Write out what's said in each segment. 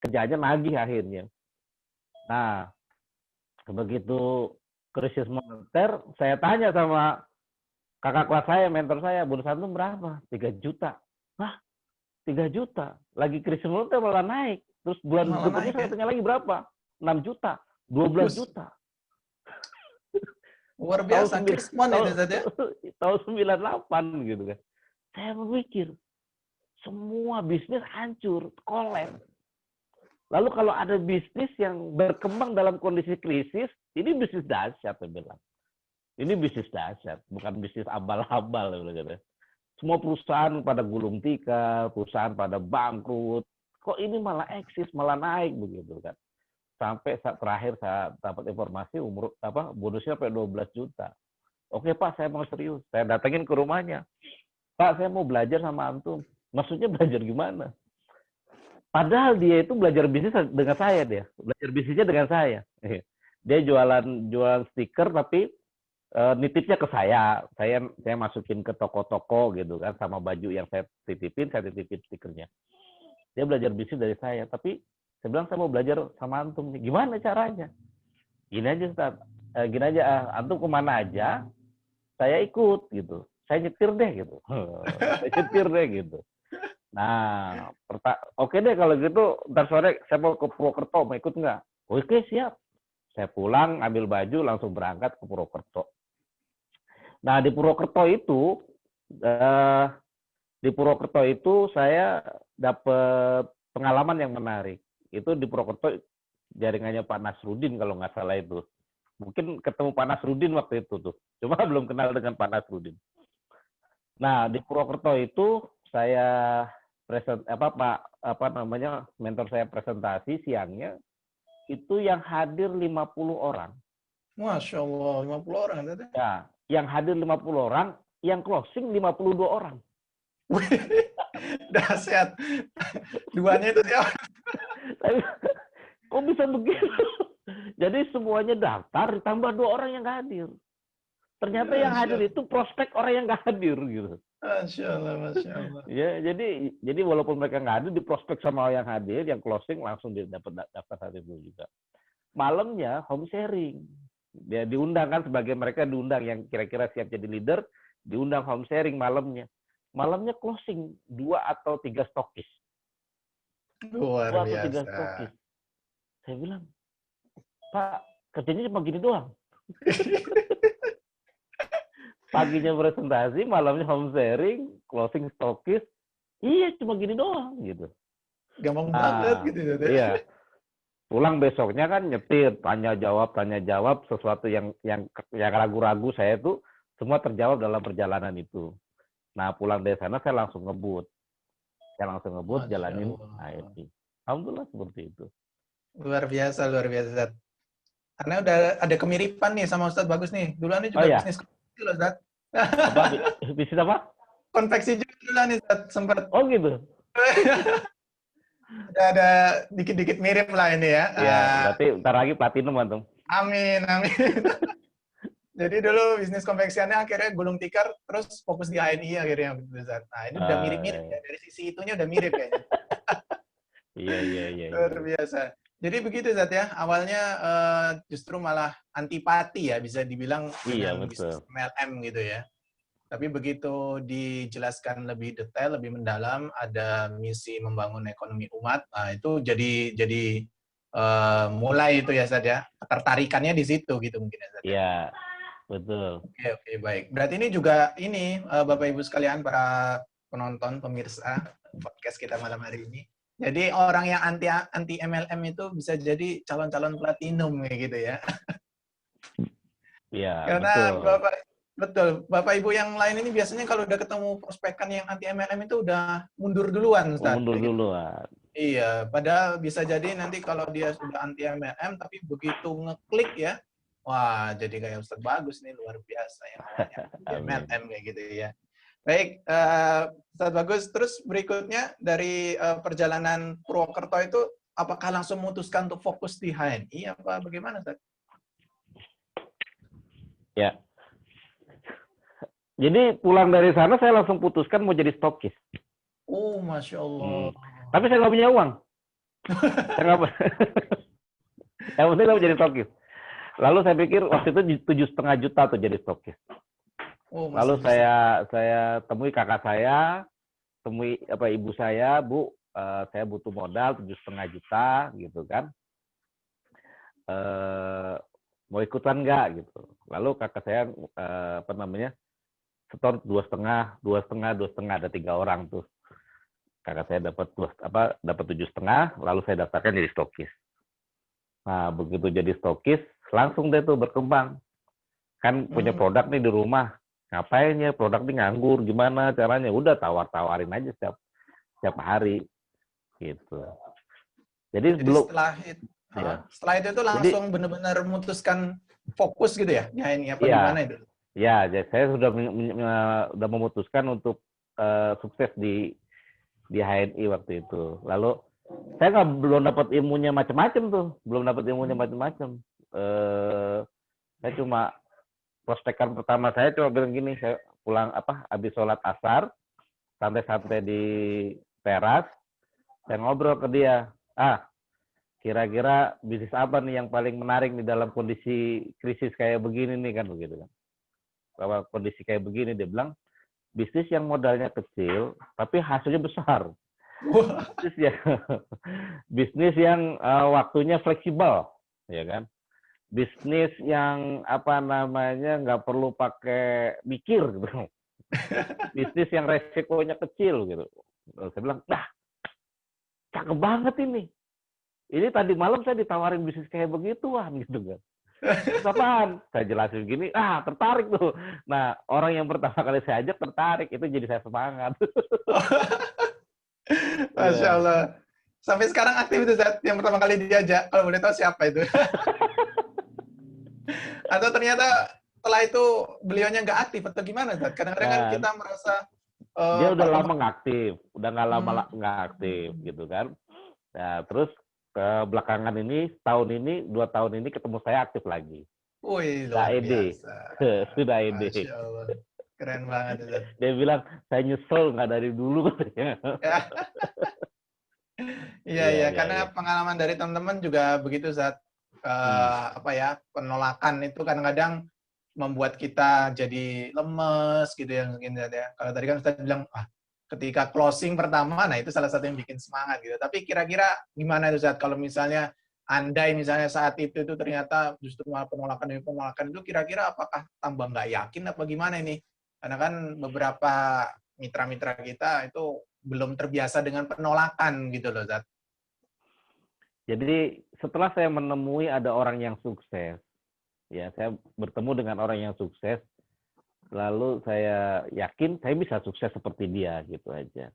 kerjanya nagih akhirnya. Nah, begitu krisis moneter, saya tanya sama kakak kelas saya, mentor saya, bonus antum berapa? 3 juta. Hah? 3 juta? Lagi krisis moneter malah naik. Terus bulan Malah berikutnya naik saya ya? tanya lagi berapa? 6 juta, 12 juta. Luar biasa, Krismon itu saja. Tahun 98 gitu kan. Saya berpikir, semua bisnis hancur, kolaps. Lalu kalau ada bisnis yang berkembang dalam kondisi krisis, ini bisnis dahsyat, saya bilang. Ini bisnis dahsyat, bukan bisnis abal-abal. Semua perusahaan pada gulung tikar, perusahaan pada bangkrut. Kok ini malah eksis, malah naik begitu kan? Sampai saat terakhir saya dapat informasi bonusnya sampai 12 juta. Oke Pak, saya mau serius. Saya datengin ke rumahnya. Pak, saya mau belajar sama antum. Maksudnya belajar gimana? Padahal dia itu belajar bisnis dengan saya dia. Belajar bisnisnya dengan saya. Dia jualan stiker tapi nitipnya ke saya. Saya masukin ke toko-toko gitu kan sama baju yang saya titipin stikernya. Dia belajar bisnis dari saya, tapi saya bilang saya mau belajar sama antum. Gimana caranya? Gini aja Ustaz. Gini aja, antum kemana aja, saya ikut gitu. Saya nyetir deh gitu. Saya nyetir deh gitu. Nah, oke deh kalau gitu, ntar sore saya mau ke Purwokerto, mau ikut nggak? Oke, siap. Saya pulang, ambil baju, langsung berangkat ke Purwokerto. Nah, di Purwokerto itu saya dapat pengalaman yang menarik. Itu di Purwokerto jaringannya Pak Nasruddin kalau nggak salah itu. Mungkin ketemu Pak Nasruddin waktu itu tuh. Cuma belum kenal dengan Pak Nasruddin. Nah, di Purwokerto itu saya mentor saya presentasi siangnya itu yang hadir 50 orang. Masya Allah, 50 orang. Ya, yang hadir 50 orang, yang closing 52 orang. Dahsyat. Duanya itu siapa? Kok bisa begitu? Jadi semuanya daftar ditambah 2 orang yang nggak hadir. Ternyata yang hadir itu prospek orang yang nggak hadir gitu. Masya Allah, Masya Allah. Ya, jadi walaupun mereka nggak hadir, di prospek sama yang hadir, yang closing langsung dapat daftar hadir dulu juga. Malamnya home sharing. Dia diundang kan sebagai mereka diundang yang kira-kira siap jadi leader, diundang home sharing malamnya. Malamnya closing 2 atau 3 stokis. Luar 2 atau 3 biasa. stokis. Saya bilang, Pak, kerjanya cuma gini doang. Paginya presentasi, malamnya home sharing, closing stokis. Iya, cuma gini doang gitu. Gampang banget gitu ya. Iya. Pulang besoknya kan nyetir, tanya jawab sesuatu yang ragu-ragu saya tuh semua terjawab dalam perjalanan itu. Nah, pulang dari sana saya langsung ngebut. Jalanin IT. Alhamdulillah seperti itu. Luar biasa, luar biasa. Karena udah ada kemiripan nih sama Ustadz Bagus nih. Duluannya juga bisnis konveksi loh, Ustadz. Apa? Bisnis apa? Konveksi juga duluan nih, Ustadz. Sempat. Oh gitu? Ada dikit-dikit mirip lah ini ya. Iya, berarti ntar lagi platinum antum. Amin, amin. Jadi dulu bisnis konveksiannya akhirnya gulung tikar, terus fokus di HNI akhirnya. Nah, ini udah mirip-mirip ya. Dari sisi itunya udah mirip kayaknya. Iya. Luar biasa. Jadi begitu Zat ya, awalnya justru malah antipati ya, bisa dibilang dengan bisnis MLM gitu ya. Tapi begitu dijelaskan lebih detail, lebih mendalam, ada misi membangun ekonomi umat, nah itu jadi mulai itu ya Zat ya, ketertarikannya di situ gitu mungkin ya Zat ya. Iya, betul. Oke, baik. Berarti ini juga Bapak Ibu sekalian, para penonton, pemirsa podcast kita malam hari ini. Jadi orang yang anti MLM itu bisa jadi calon-calon platinum kayak gitu ya. Iya, karena betul. Bapak Ibu yang lain ini biasanya kalau udah ketemu prospekan yang anti MLM itu udah mundur duluan, Ustaz. Mundur duluan. Iya, padahal bisa jadi nanti kalau dia sudah anti MLM tapi begitu ngeklik ya, wah jadi kayak Ustaz Bagus nih, luar biasa yang MLM kayak gitu ya. Baik, Ustaz Bagus, terus berikutnya dari perjalanan Purwokerto itu, apakah langsung memutuskan untuk fokus di HNI, apa bagaimana, Ustaz? Ya. Jadi pulang dari sana saya langsung putuskan mau jadi stokis. Oh, Masya Allah. Tapi saya nggak punya uang. Saya nggak, yang penting saya jadi stokis. Lalu saya pikir waktu itu 7,5 juta tuh jadi stokis. Oh, Lalu masih bisa. saya temui kakak saya, temui ibu saya, Bu, saya butuh modal 7,5 juta gitu kan. Mau ikutan nggak gitu. Lalu kakak saya setor 2,5, ada 3 orang tuh. Kakak saya dapat 7,5, lalu saya daftarkan jadi stokis. Nah, begitu jadi stokis, langsung deh tuh berkembang. Kan punya produk nih di rumah. Ngapain ya produk ini nganggur, gimana caranya? Udah tawar-tawarin aja setiap hari gitu. Jadi setelah itu tuh langsung benar-benar memutuskan fokus gitu ya? Ya ini apa gimana itu? Ya, saya sudah memutuskan untuk sukses di HNI waktu itu. Lalu saya belum dapat ilmunya macam-macam tuh, saya cuma prospekan pertama saya cuma bilang gini, saya pulang habis sholat asar, santai-santai di teras, saya ngobrol ke dia, kira-kira bisnis apa nih yang paling menarik di dalam kondisi krisis kayak begini nih, kan begitu kan. Bahwa kondisi kayak begini, dia bilang, bisnis yang modalnya kecil, tapi hasilnya besar. Bisnis yang waktunya fleksibel, ya kan. Bisnis yang nggak perlu pakai mikir gitu. Bisnis yang resikonya kecil gitu. Saya bilang, cakep banget ini. Ini tadi malam saya ditawarin bisnis kayak begituan gitu kan. Terus apaan? Saya jelasin gini, tertarik tuh. Nah, orang yang pertama kali saya ajak tertarik, itu jadi saya semangat. Masya Allah. Sampai sekarang aktif itu Zat, yang pertama kali diajak. Kalau boleh tahu siapa itu? Atau ternyata setelah itu beliaunya nggak aktif atau gimana Zat? Kadang-kadang kan kita merasa dia udah lama nggak aktif, udah nggak lama nggak aktif gitu kan. Nah, terus ke belakangan ini, 2 tahun ini ketemu saya aktif lagi. Wih, luar biasa. Sudah ide. Masya Allah. Keren banget. Zat. Dia bilang, saya nyesel nggak dari dulu. Iya, karena pengalaman dari teman-teman juga begitu Zat. Penolakan itu kadang-kadang membuat kita jadi lemes gitu ya mungkin Zat ya. Kalau tadi kan Ustaz bilang, ketika closing pertama, nah itu salah satu yang bikin semangat gitu. Tapi kira-kira gimana itu Zat kalau misalnya andai misalnya saat itu ternyata justru malah penolakan itu kira-kira apakah tambah nggak yakin apa gimana ini? Karena kan beberapa mitra-mitra kita itu belum terbiasa dengan penolakan gitu loh Zat. Jadi setelah saya menemui ada orang yang sukses, ya saya bertemu dengan orang yang sukses, lalu saya yakin saya bisa sukses seperti dia gitu aja.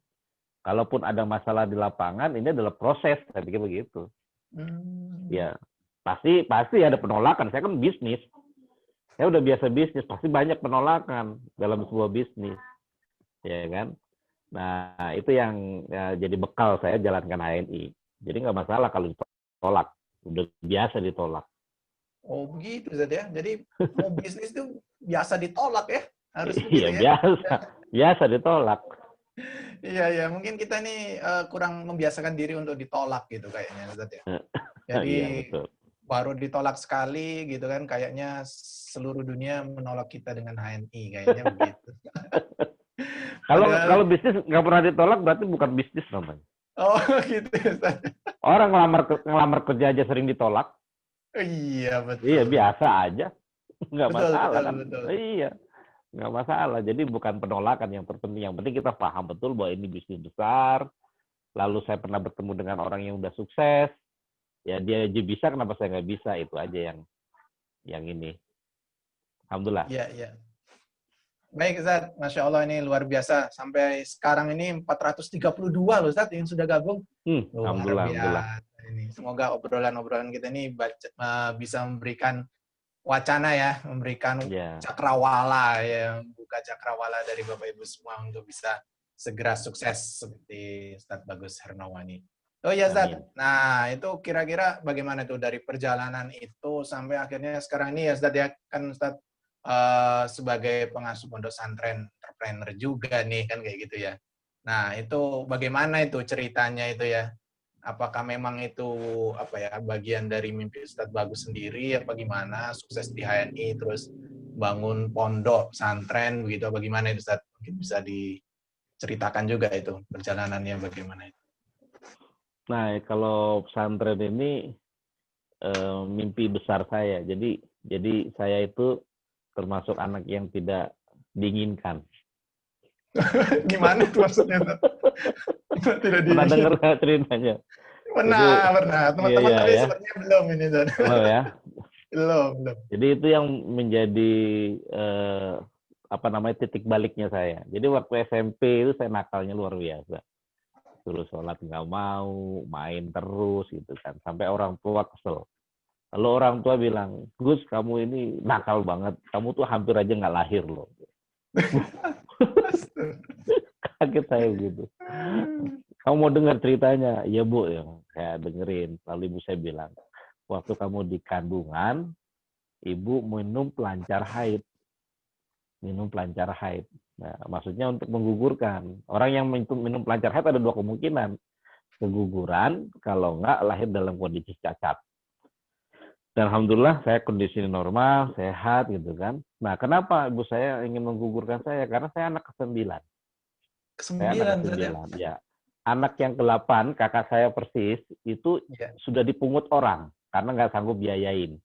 Kalaupun ada masalah di lapangan, ini adalah proses, saya pikir begitu. Ya pasti ada penolakan. Saya kan bisnis, saya udah biasa bisnis, pasti banyak penolakan dalam sebuah bisnis, ya kan. Nah itu yang jadi bekal saya jalankan HNI. Jadi nggak masalah kalau ditolak, udah biasa ditolak. Oh begitu Zat ya. Jadi mau bisnis itu biasa ditolak ya, harus Iya begitu ya. biasa ditolak. Iya mungkin kita nih kurang membiasakan diri untuk ditolak gitu kayaknya Zat ya. Jadi betul. Baru ditolak sekali gitu kan, kayaknya seluruh dunia menolak kita dengan HNI kayaknya begitu. Kalau bisnis nggak pernah ditolak berarti bukan bisnis namanya. Oh gitu Ustaz. Orang ngelamar kerja aja sering ditolak. Iya betul. Iya biasa aja, nggak masalah betul, kan. Betul. Iya nggak masalah. Jadi bukan penolakan yang terpenting. Yang penting kita paham betul bahwa ini bisnis besar. Lalu saya pernah bertemu dengan orang yang udah sukses. Ya dia aja bisa, kenapa saya nggak bisa? Itu aja yang ini. Alhamdulillah. Iya. Baik Ustaz, Masya Allah ini luar biasa. Sampai sekarang ini 432 loh Ustaz yang sudah gabung. Alhamdulillah. Ini. Semoga obrolan-obrolan kita ini bisa memberikan wacana ya, memberikan cakrawala ya, buka cakrawala dari Bapak Ibu semua untuk bisa segera sukses seperti Ustaz Bagus Hernawani. Oh ya Ustaz, nah itu kira-kira bagaimana tuh dari perjalanan itu sampai akhirnya sekarang ini ya Ustaz ya, kan Ustaz sebagai pengasuh pondok santren entrepreneur juga nih kan kayak gitu ya. Nah itu bagaimana itu ceritanya itu ya? Apakah memang itu bagian dari mimpi Ustadz Bagus sendiri apa gimana, sukses di HNI terus bangun pondok pesantren begitu apa gimana itu Ustadz? Mungkin bisa diceritakan juga itu perjalanannya bagaimana itu. Nah, kalau pesantren ini mimpi besar saya. Jadi saya itu termasuk anak yang tidak diinginkan. Gimana tuh maksudnya? Tidak Pernah dengar ceritanya? Pernah. Teman-teman iya, tapi ya. sepertinya belum ini. Belum ya? Belum. Jadi itu yang menjadi titik baliknya saya. Jadi waktu SMP itu saya nakalnya luar biasa. Suruh sholat nggak mau, main terus gitu kan. Sampai orang tua kesel. Lalu orang tua bilang, Gus, kamu ini nakal banget. Kamu tuh hampir aja nggak lahir loh. Kaget saya begitu. Kamu mau dengar ceritanya? Ya Bu, ya. Saya dengerin. Lalu ibu saya bilang, waktu kamu di kandungan, ibu minum pelancar haid. Nah, maksudnya untuk menggugurkan. Orang yang minum pelancar haid ada 2 kemungkinan. Keguguran, kalau enggak lahir dalam kondisi cacat. Dan alhamdulillah saya kondisi normal, sehat gitu kan. Nah, kenapa ibu saya ingin menggugurkan saya? Karena saya anak ke-9. Saya anak ke-9, ya. Anak yang ke-8, kakak saya persis, itu sudah dipungut orang karena nggak sanggup biayain.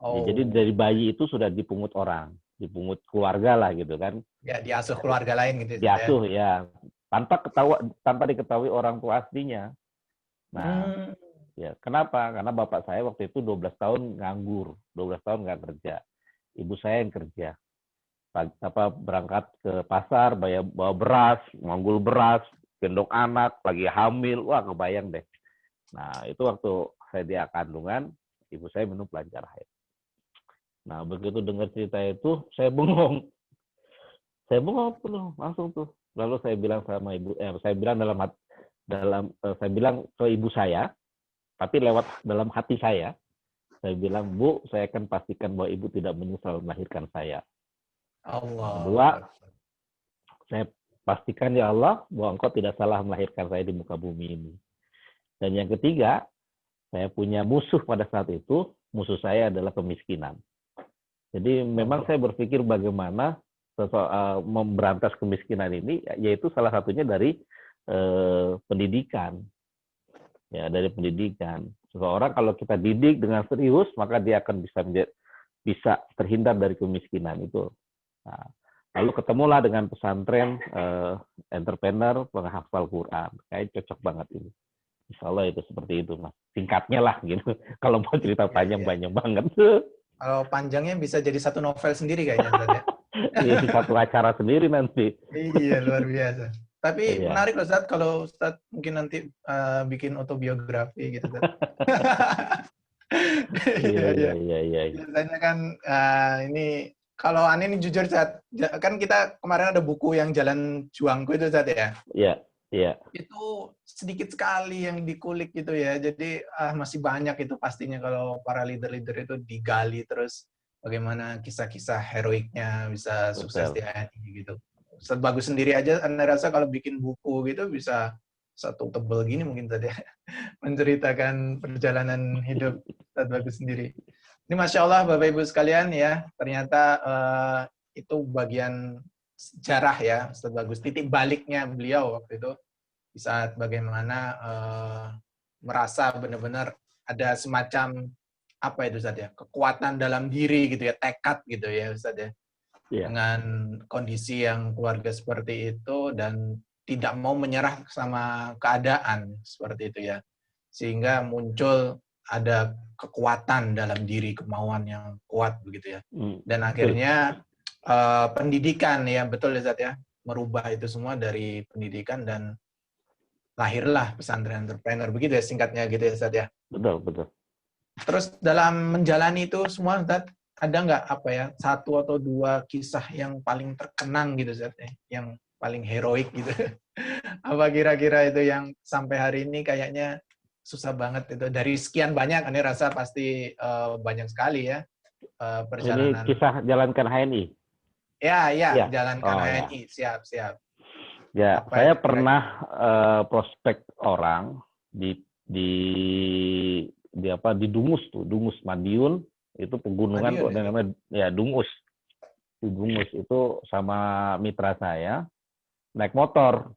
Ya, jadi dari bayi itu sudah dipungut orang, dipungut keluarga lah gitu kan. Ya, diasuh keluarga lain gitu. Diasuh ya, tanpa diketahui orang tua aslinya. Nah, ya kenapa? Karena bapak saya waktu itu 12 tahun nganggur, 12 tahun nggak kerja. Ibu saya yang kerja. Berangkat ke pasar, bawa beras, manggul beras, gendong anak, lagi hamil, wah kebayang deh. Nah, itu waktu saya di kandungan, ibu saya minum pelancar haid. Nah, begitu dengar cerita itu, saya bengong. Saya bengong tuh, langsung tuh. Lalu saya bilang sama ibu, saya bilang ke ibu saya, tapi lewat dalam hati saya bilang, Bu, saya akan pastikan bahwa ibu tidak menyesal melahirkan saya. Allah. Kedua, saya pastikan ya Allah bahwa Engkau tidak salah melahirkan saya di muka bumi ini. Dan yang ketiga, saya punya musuh pada saat itu, musuh saya adalah kemiskinan. Jadi memang saya berpikir bagaimana memberantas kemiskinan ini, yaitu salah satunya dari pendidikan. Ya, dari pendidikan. Seseorang kalau kita didik dengan serius, maka dia akan bisa terhindar dari kemiskinan itu. Nah, lalu ketemulah dengan pesantren entrepreneur penghafal Quran. Kayak cocok banget ini. Insya Allah itu seperti itu, Mas. Singkatnya lah gitu. Kalau mau cerita panjang banget. Kalau panjangnya bisa jadi satu novel sendiri kayaknya. Iya, satu acara sendiri nanti. Iya, luar biasa. Tapi menarik loh, Ustadz, kalau Ustadz mungkin nanti bikin autobiografi gitu. Iya. Biasanya kan ini, kalau aneh ini jujur, Ustadz, kan kita kemarin ada buku yang Jalan Juangku itu, Ustadz ya? Iya. Itu sedikit sekali yang dikulik gitu ya. Jadi masih banyak itu pastinya kalau para leader-leader itu digali terus bagaimana kisah-kisah heroiknya bisa sukses di HNI gitu. Ustadz Bagus sendiri aja, Anda rasa kalau bikin buku gitu bisa satu tebel gini mungkin tadi menceritakan perjalanan hidup Ustadz Bagus sendiri. Ini Masya Allah Bapak Ibu sekalian ya, ternyata itu bagian sejarah ya Ustadz Bagus. Titik baliknya beliau waktu itu di saat bagaimana merasa benar-benar ada semacam apa itu Ustadz ya, kekuatan dalam diri gitu ya, tekad gitu ya Ustadz ya. Dengan kondisi yang keluarga seperti itu dan tidak mau menyerah sama keadaan seperti itu ya. Sehingga muncul ada kekuatan dalam diri, kemauan yang kuat begitu ya. Dan akhirnya pendidikan ya, betul ya Zat ya, merubah itu semua dari pendidikan dan lahirlah pesantren entrepreneur begitu ya singkatnya gitu ya Zat ya. Betul. Terus dalam menjalani itu semua Zat, ada nggak apa ya, 1 atau 2 kisah yang paling terkenang gitu Zat, yang paling heroik gitu? Apa kira-kira itu yang sampai hari ini kayaknya susah banget itu, dari sekian banyak, ini rasa pasti banyak sekali ya perjalanan. Ini kisah jalankan HNI? Ya, jalankan HNI, siap. Ya, saya pernah prospek orang di di Dungus tuh, Dungus Madiun itu pegunungan tuh ada namanya ya Dungus. Di Dungus itu sama mitra saya naik motor.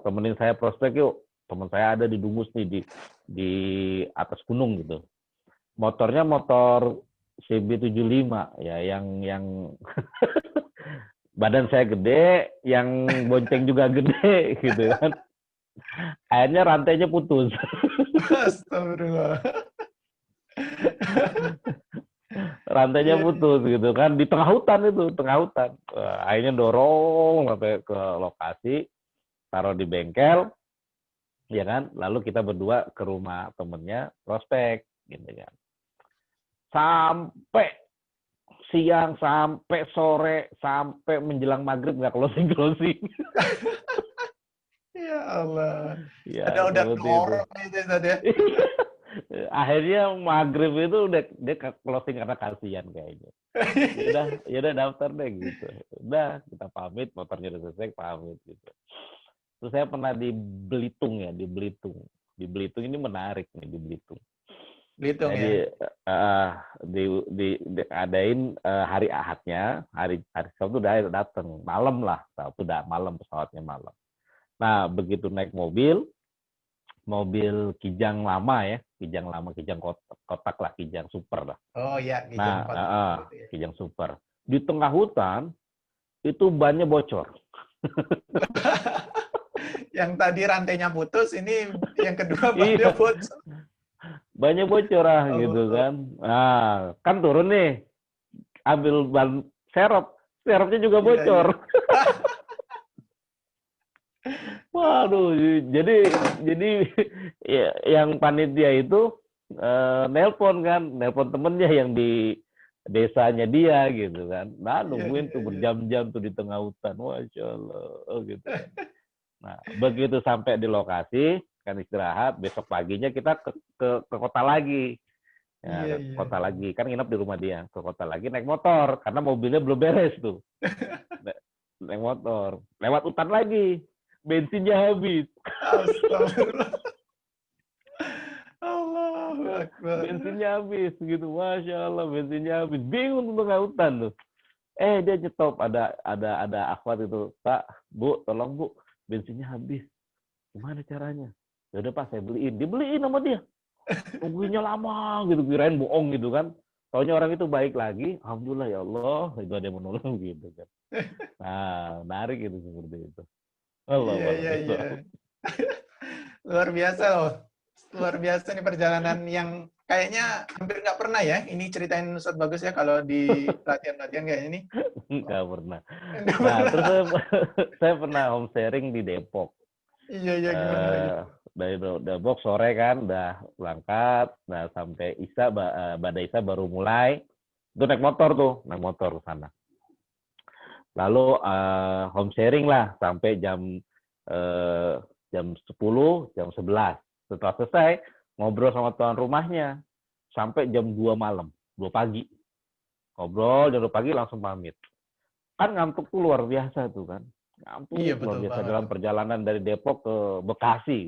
Temenin saya prospek yuk. Teman saya ada di Dungus nih di atas gunung gitu. Motornya motor CB75 ya yang badan saya gede, yang bonceng juga gede gitu kan. Akhirnya rantainya putus. Astagfirullah. Rantainya putus gitu kan di tengah hutan itu, tengah hutan. Akhirnya dorong sampai ke lokasi, taruh di bengkel, ya kan. Lalu kita berdua ke rumah temennya prospek gitu kan. Sampai siang, sampai sore, sampai menjelang maghrib nggak closing. Ya Allah. Ya, Udah dorong itu tadi. Akhirnya maghrib itu dia closing karena kasihan kayaknya. Ya udah daftar deh gitu. Udah kita pamit, motornya udah selesai, pamit gitu. Terus saya pernah di Belitung ya, di Belitung. Di Belitung ini menarik nih di Belitung. Belitung jadi, ya. Diadain hari Ahadnya, hari Sabtu udah datang, malam lah, Sabtu udah malam, pesawatnya malam. Nah, begitu naik mobil Kijang lama ya, Kijang kotak lah, Kijang super lah. Oh ya, Kijang kotak. Kijang super. Di tengah hutan itu bannya bocor. Yang tadi rantainya putus, ini yang kedua bannya bocor. Banyak bocor gitu kan. Nah, kan turun nih, ambil ban serepnya juga bocor. Waduh, jadi ya, yang panitia itu nelpon temennya yang di desanya dia gitu kan. Nah, nungguin tuh berjam-jam tuh di tengah hutan. Masya Allah, gitu kan. Nah, begitu sampai di lokasi, kan istirahat, besok paginya kita ke kota lagi. Ya, kota lagi, kan nginep di rumah dia. Ke kota lagi naik motor, karena mobilnya belum beres tuh. Naik motor, lewat hutan lagi. Bensinnya habis. Astagfirullah. Allahu Akbar. Bensinnya habis gitu, Masya Allah, bensinnya habis. Bingung tuh tengah hutan tuh. Dia nyetop, ada akhwat itu, Pak, Bu, tolong Bu, bensinnya habis. Gimana caranya? Ya udah Pak, saya beliin. Dibeliin sama dia. Tungguinnya lama gitu, kirain bohong gitu kan. Taunya orang itu baik lagi, alhamdulillah ya Allah, itu ada yang menolong gitu kan. Nah, menarik itu seperti itu. Allah, iya. Luar biasa loh. Luar biasa nih perjalanan yang kayaknya hampir nggak pernah ya. Ini ceritain Ustadz Bagus ya kalau di latihan-latihan kayak ini. Nggak pernah. Terus saya pernah home sharing di Depok. Iya, gimana? Dari Depok sore kan udah berangkat, nah sampai Bada Isya baru mulai. Itu naik motor ke sana. Lalu home sharing lah sampai jam 10, jam 11. Setelah selesai ngobrol sama tuan rumahnya sampai jam 2 malam, 2 pagi. Ngobrol jam 2 pagi langsung pamit. Kan ngantuk tuh luar biasa tuh kan. Ngantuk luar biasa dalam perjalanan dari Depok ke Bekasi.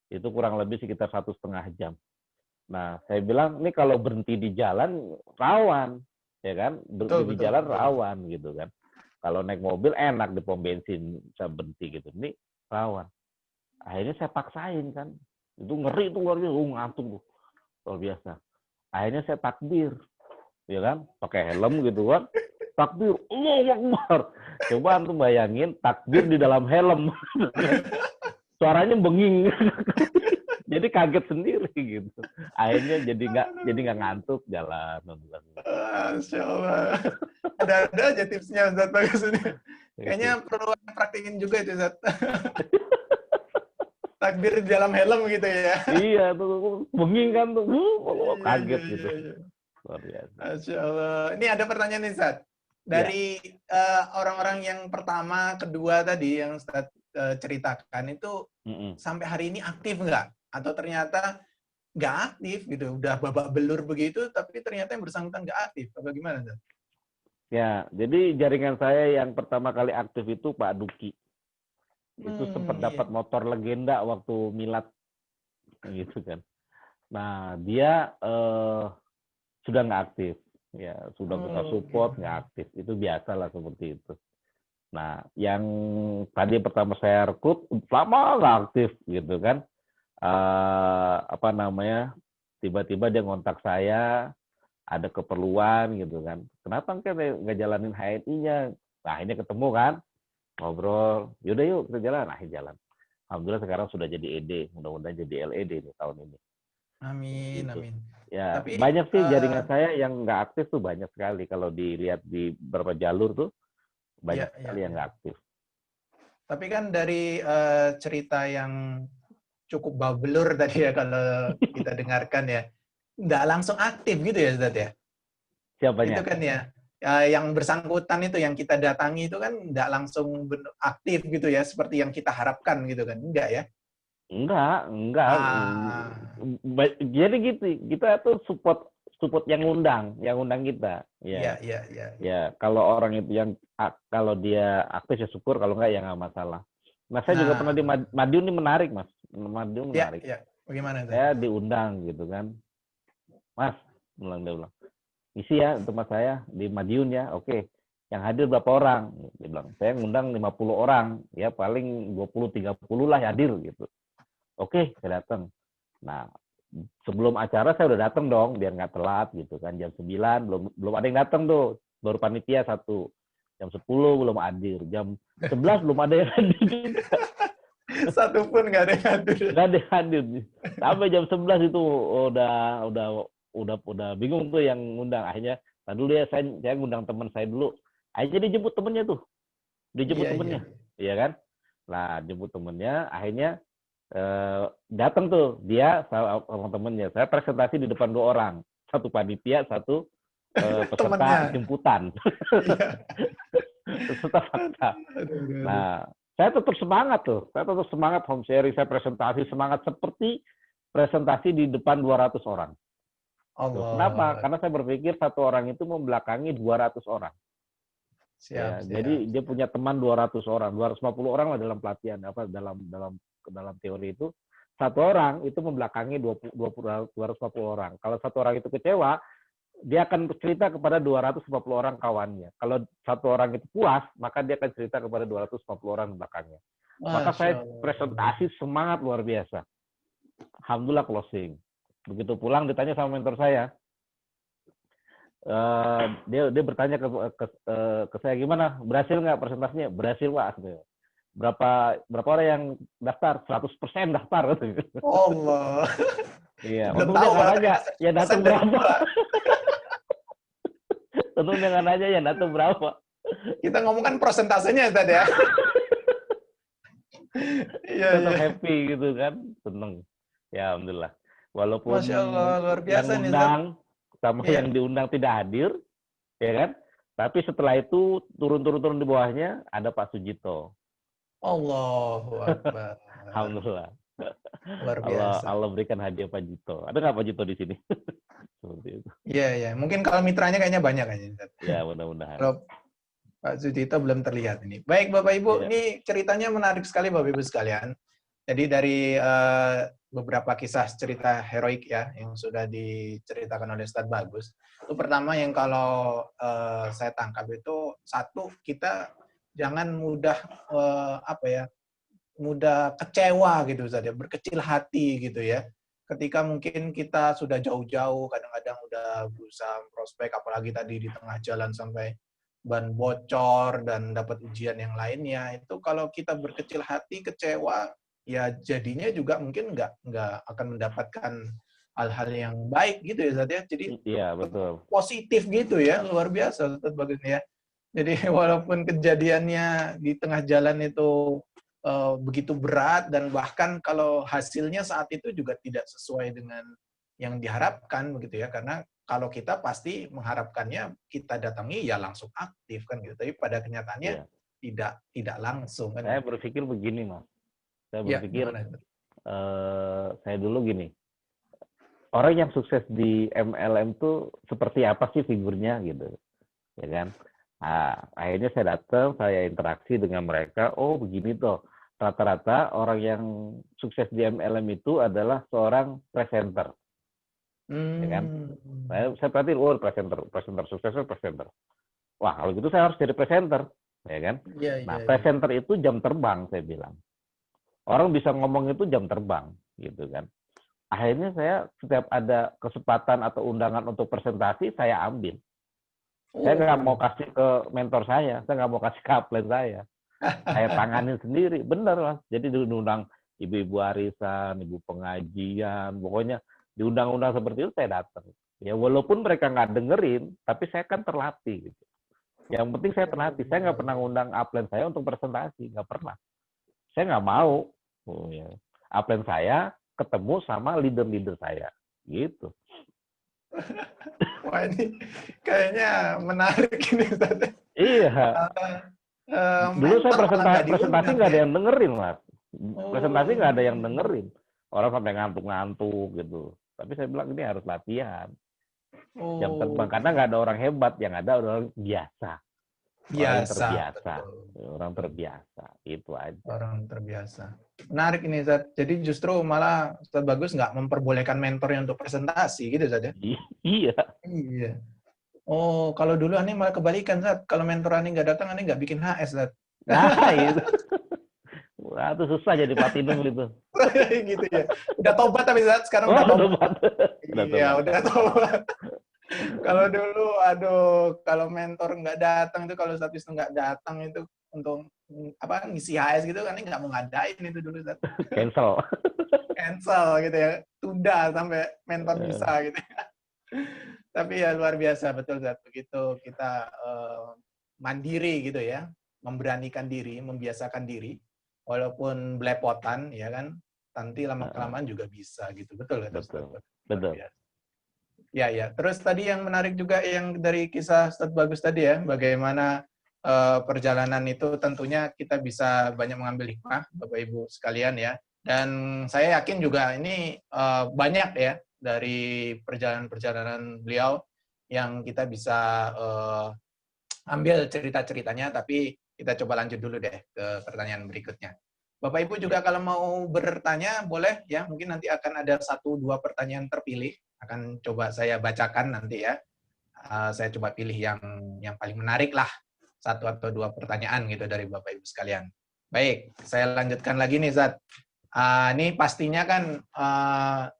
Itu kurang lebih sekitar 1,5 jam. Nah, saya bilang, ini kalau berhenti di jalan, rawan. Ya kan? Berhenti di jalan, rawan gitu kan. Kalau naik mobil, enak di pom bensin, bisa berhenti gitu. Ini rawan. Akhirnya saya paksain kan. Itu ngeri tuh luar biasa. Ngantuk tuh. Luar biasa. Akhirnya saya takbir. Ya kan? Pakai helm gitu kan. Takbir. Allahu Akbar. Coba antum bayangin, takbir di dalam helm. Suaranya benging. Jadi kaget sendiri gitu. Akhirnya jadi nggak ngantuk jalan. Masya Allah. Ada aja tipsnya Ustadz Bagus ini. Kayaknya perlu praktekin juga itu Ustadz. Takbir di dalam helm gitu ya. Iya tuh benging kan tuh. Kaget gitu. Luar biasa. Masya Allah. Ini ada pertanyaan nih Ustadz. Dari orang-orang yang pertama, kedua tadi yang Ustadz ceritakan itu sampai hari ini aktif nggak? Atau ternyata nggak aktif gitu, udah babak belur begitu, tapi ternyata yang bersangkutan nggak aktif, apa gimana? Ya, jadi jaringan saya yang pertama kali aktif itu Pak Duki. Itu sempat dapat motor legenda waktu milad gitu kan. Nah, dia sudah nggak aktif. Ya, sudah kita support nggak aktif. Itu biasalah seperti itu. Nah, yang tadi pertama saya rekrut lama nggak aktif gitu kan. Apa namanya? Tiba-tiba dia ngontak saya, ada keperluan gitu kan. Kenapa nggak jalanin HNI-nya? Nah, ini ketemu kan, ngobrol. Yaudah yuk kita jalan. Nah, jalan. Alhamdulillah sekarang sudah jadi ED. Mudah-mudahan jadi LED nih tahun ini. Amin, Gitu. amin. Ya, Tapi banyak sih jaringan saya yang nggak aktif tuh banyak sekali. Kalau dilihat di beberapa jalur tuh banyak sekali yang nggak aktif. Tapi kan dari cerita yang cukup bablur tadi ya kalau kita dengarkan ya, nggak langsung aktif gitu ya, Ustaz ya? Siapanya? Itu kan ya, yang bersangkutan itu yang kita datangi itu kan nggak langsung aktif gitu ya, seperti yang kita harapkan gitu kan, enggak ya? Enggak. Jadi gitu, kita tuh support yang undang kita. Ya. Ya, kalau orang itu yang kalau dia aktif ya syukur, kalau enggak ya nggak masalah. Nah, saya juga pernah di Madiun, ini menarik, Mas. Madiun menarik. Ya. Bagaimana itu? Saya diundang gitu kan. Mas, dia bilang. Isi ya tempat saya di Madiun ya. Oke. Yang hadir berapa orang? Dia bilang, saya ngundang 50 orang. Ya paling 20-30 lah hadir gitu. Oke, saya datang. Nah, sebelum acara saya udah datang dong, biar nggak telat gitu kan. Jam 9 belum ada yang datang tuh. Baru panitia 1. Jam 10 belum hadir. Jam 11 belum ada yang hadir juga. Satu pun nggak ada yang hadir. Nggak ada yang hadir. Sampai jam 11 itu udah bingung tuh yang ngundang. Akhirnya, dulu ya saya ngundang teman saya dulu. Akhirnya dia jemput temennya tuh. Temennya. Iya kan? Nah, jemput temennya. Akhirnya datang tuh dia sama temennya. Saya presentasi di depan 2 orang. 1 panitia, 1 peserta jemputan. Peserta fakta. Nah, saya tetap semangat tuh. Saya tetap semangat home sharing, saya presentasi semangat seperti presentasi di depan 200 orang. Allah. Kenapa? Karena saya berpikir 1 orang itu membelakangi 200 orang. Siap. Jadi dia punya teman 200 orang, 250 orang lah dalam pelatihan dalam teori itu. 1 orang itu membelakangi 250 orang. Kalau 1 orang itu kecewa, dia akan cerita kepada 250 orang kawannya. Kalau 1 orang itu puas, maka dia akan cerita kepada 250 orang belakangnya. Maka saya presentasi semangat luar biasa. Alhamdulillah closing. Begitu pulang ditanya sama mentor saya, dia bertanya ke saya, gimana, berhasil nggak presentasinya? Berhasil, Pak. Berapa orang yang daftar? 100% daftar. Allah. Iya, untungnya nggak nanya yang datang berapa. Untungnya nggak nanya yang datang berapa. Kita ngomongkan prosentasenya tadi ya. Tetap happy gitu kan, seneng. Ya, alhamdulillah. Walaupun Masya Allah, luar biasa yang undang sama yang diundang tidak hadir, ya kan? Tapi setelah itu turun di bawahnya ada Pak Sujito. Allahu Akbar. Alhamdulillah. Luar biasa. Allah berikan hadiah Pak Jito. Ada nggak Pak Jito di sini? Seperti itu. Iya. Mungkin kalau mitranya kayaknya banyak kayaknya. Ya, mudah-mudahan. Kalau Pak Sujito belum terlihat ini. Baik Bapak Ibu, ini ceritanya menarik sekali Bapak Ibu sekalian. Jadi dari beberapa kisah cerita heroik ya yang sudah diceritakan oleh Ustadz Bagus. Itu pertama yang kalau saya tangkap itu, 1, kita jangan mudah mudah kecewa gitu Ustadz ya, berkecil hati gitu ya. Ketika mungkin kita sudah jauh-jauh, kadang-kadang udah berusaha prospek, apalagi tadi di tengah jalan sampai ban bocor dan dapat ujian yang lainnya, itu kalau kita berkecil hati, kecewa, ya jadinya juga mungkin nggak akan mendapatkan hal-hal yang baik gitu ya Ustadz ya. Jadi betul. Positif gitu ya, luar biasa Ustadz Bagus ya. Jadi walaupun kejadiannya di tengah jalan itu begitu berat, dan bahkan kalau hasilnya saat itu juga tidak sesuai dengan yang diharapkan begitu ya, karena kalau kita pasti mengharapkannya kita datangi ya langsung aktif kan gitu, tapi pada kenyataannya tidak langsung kan. Saya berpikir begini Mas, saya berpikir saya dulu gini, orang yang sukses di MLM tuh seperti apa sih figurnya gitu, ya kan? Nah, akhirnya saya datang, saya interaksi dengan mereka. Oh begini toh. rata-rata orang yang sukses di MLM itu adalah seorang presenter, ya kan? Saya perhatiin, presenter sukses, presenter. Wah, kalau gitu saya harus jadi presenter, ya kan? Nah, presenter itu jam terbang, saya bilang. Orang bisa ngomong itu jam terbang, gitu kan. Akhirnya saya setiap ada kesempatan atau undangan untuk presentasi, saya ambil. Saya nggak mau kasih ke mentor saya nggak mau kasih ke upline saya tanganin sendiri, bener Mas. Jadi diundang ibu-ibu arisan, ibu pengajian, pokoknya diundang-undang seperti itu saya datang. Ya walaupun mereka nggak dengerin, tapi saya kan terlatih gitu. Yang penting saya terlatih. Saya nggak pernah ngundang upline saya untuk presentasi, nggak pernah. Saya nggak mau. Upline saya ketemu sama leader-leader saya, gitu. Wah, ini kayaknya menarik ini. Iya. Dulu saya presentasi nggak ada yang dengerin, Mas. Presentasi nggak ada yang dengerin. Orang sampai ngantuk-ngantuk gitu. Tapi saya bilang ini harus latihan. Jam terbang, karena nggak ada orang hebat, yang ada orang biasa. Orang terbiasa. Orang terbiasa. Itu aja. Orang terbiasa. Menarik ini, Zat. Jadi justru malah Ustadz Bagus nggak memperbolehkan mentornya untuk presentasi gitu, Zat ya? Iya. Iya. Oh, kalau dulu Ani malah kebalikan, Zat. Kalau mentor Ani nggak datang, Ani nggak bikin HS, Zat. Nah, itu. Wah, itu susah jadi platinum itu. Gitu ya. Udah tobat tapi Zat, sekarang udah tobat. Iya, udah tobat. Kalau dulu, aduh, kalau mentor nggak datang itu, kalau Ustadz Wisnu nggak datang itu untuk ngisi HS gitu, kan nggak mau ngadain itu dulu, Zat. Cancel gitu ya, tunda sampai mentor bisa gitu. Tapi ya luar biasa, betul Zat. Begitu kita mandiri gitu ya, memberanikan diri, membiasakan diri, walaupun belepotan ya kan, nanti lama-kelamaan juga bisa gitu, betul ya? Betul. Ya. Terus tadi yang menarik juga yang dari kisah Ustadz Bagus tadi ya, bagaimana perjalanan itu tentunya kita bisa banyak mengambil hikmah, Bapak Ibu sekalian ya. Dan saya yakin juga ini banyak ya dari perjalanan-perjalanan beliau yang kita bisa ambil cerita-ceritanya, tapi kita coba lanjut dulu deh ke pertanyaan berikutnya. Bapak Ibu juga kalau mau bertanya boleh ya, mungkin nanti akan ada 1-2 pertanyaan terpilih, akan coba saya bacakan nanti ya. Saya coba pilih yang paling menarik lah, 1 atau 2 pertanyaan gitu dari Bapak Ibu sekalian. Baik, saya lanjutkan lagi nih Zat. Ini pastinya kan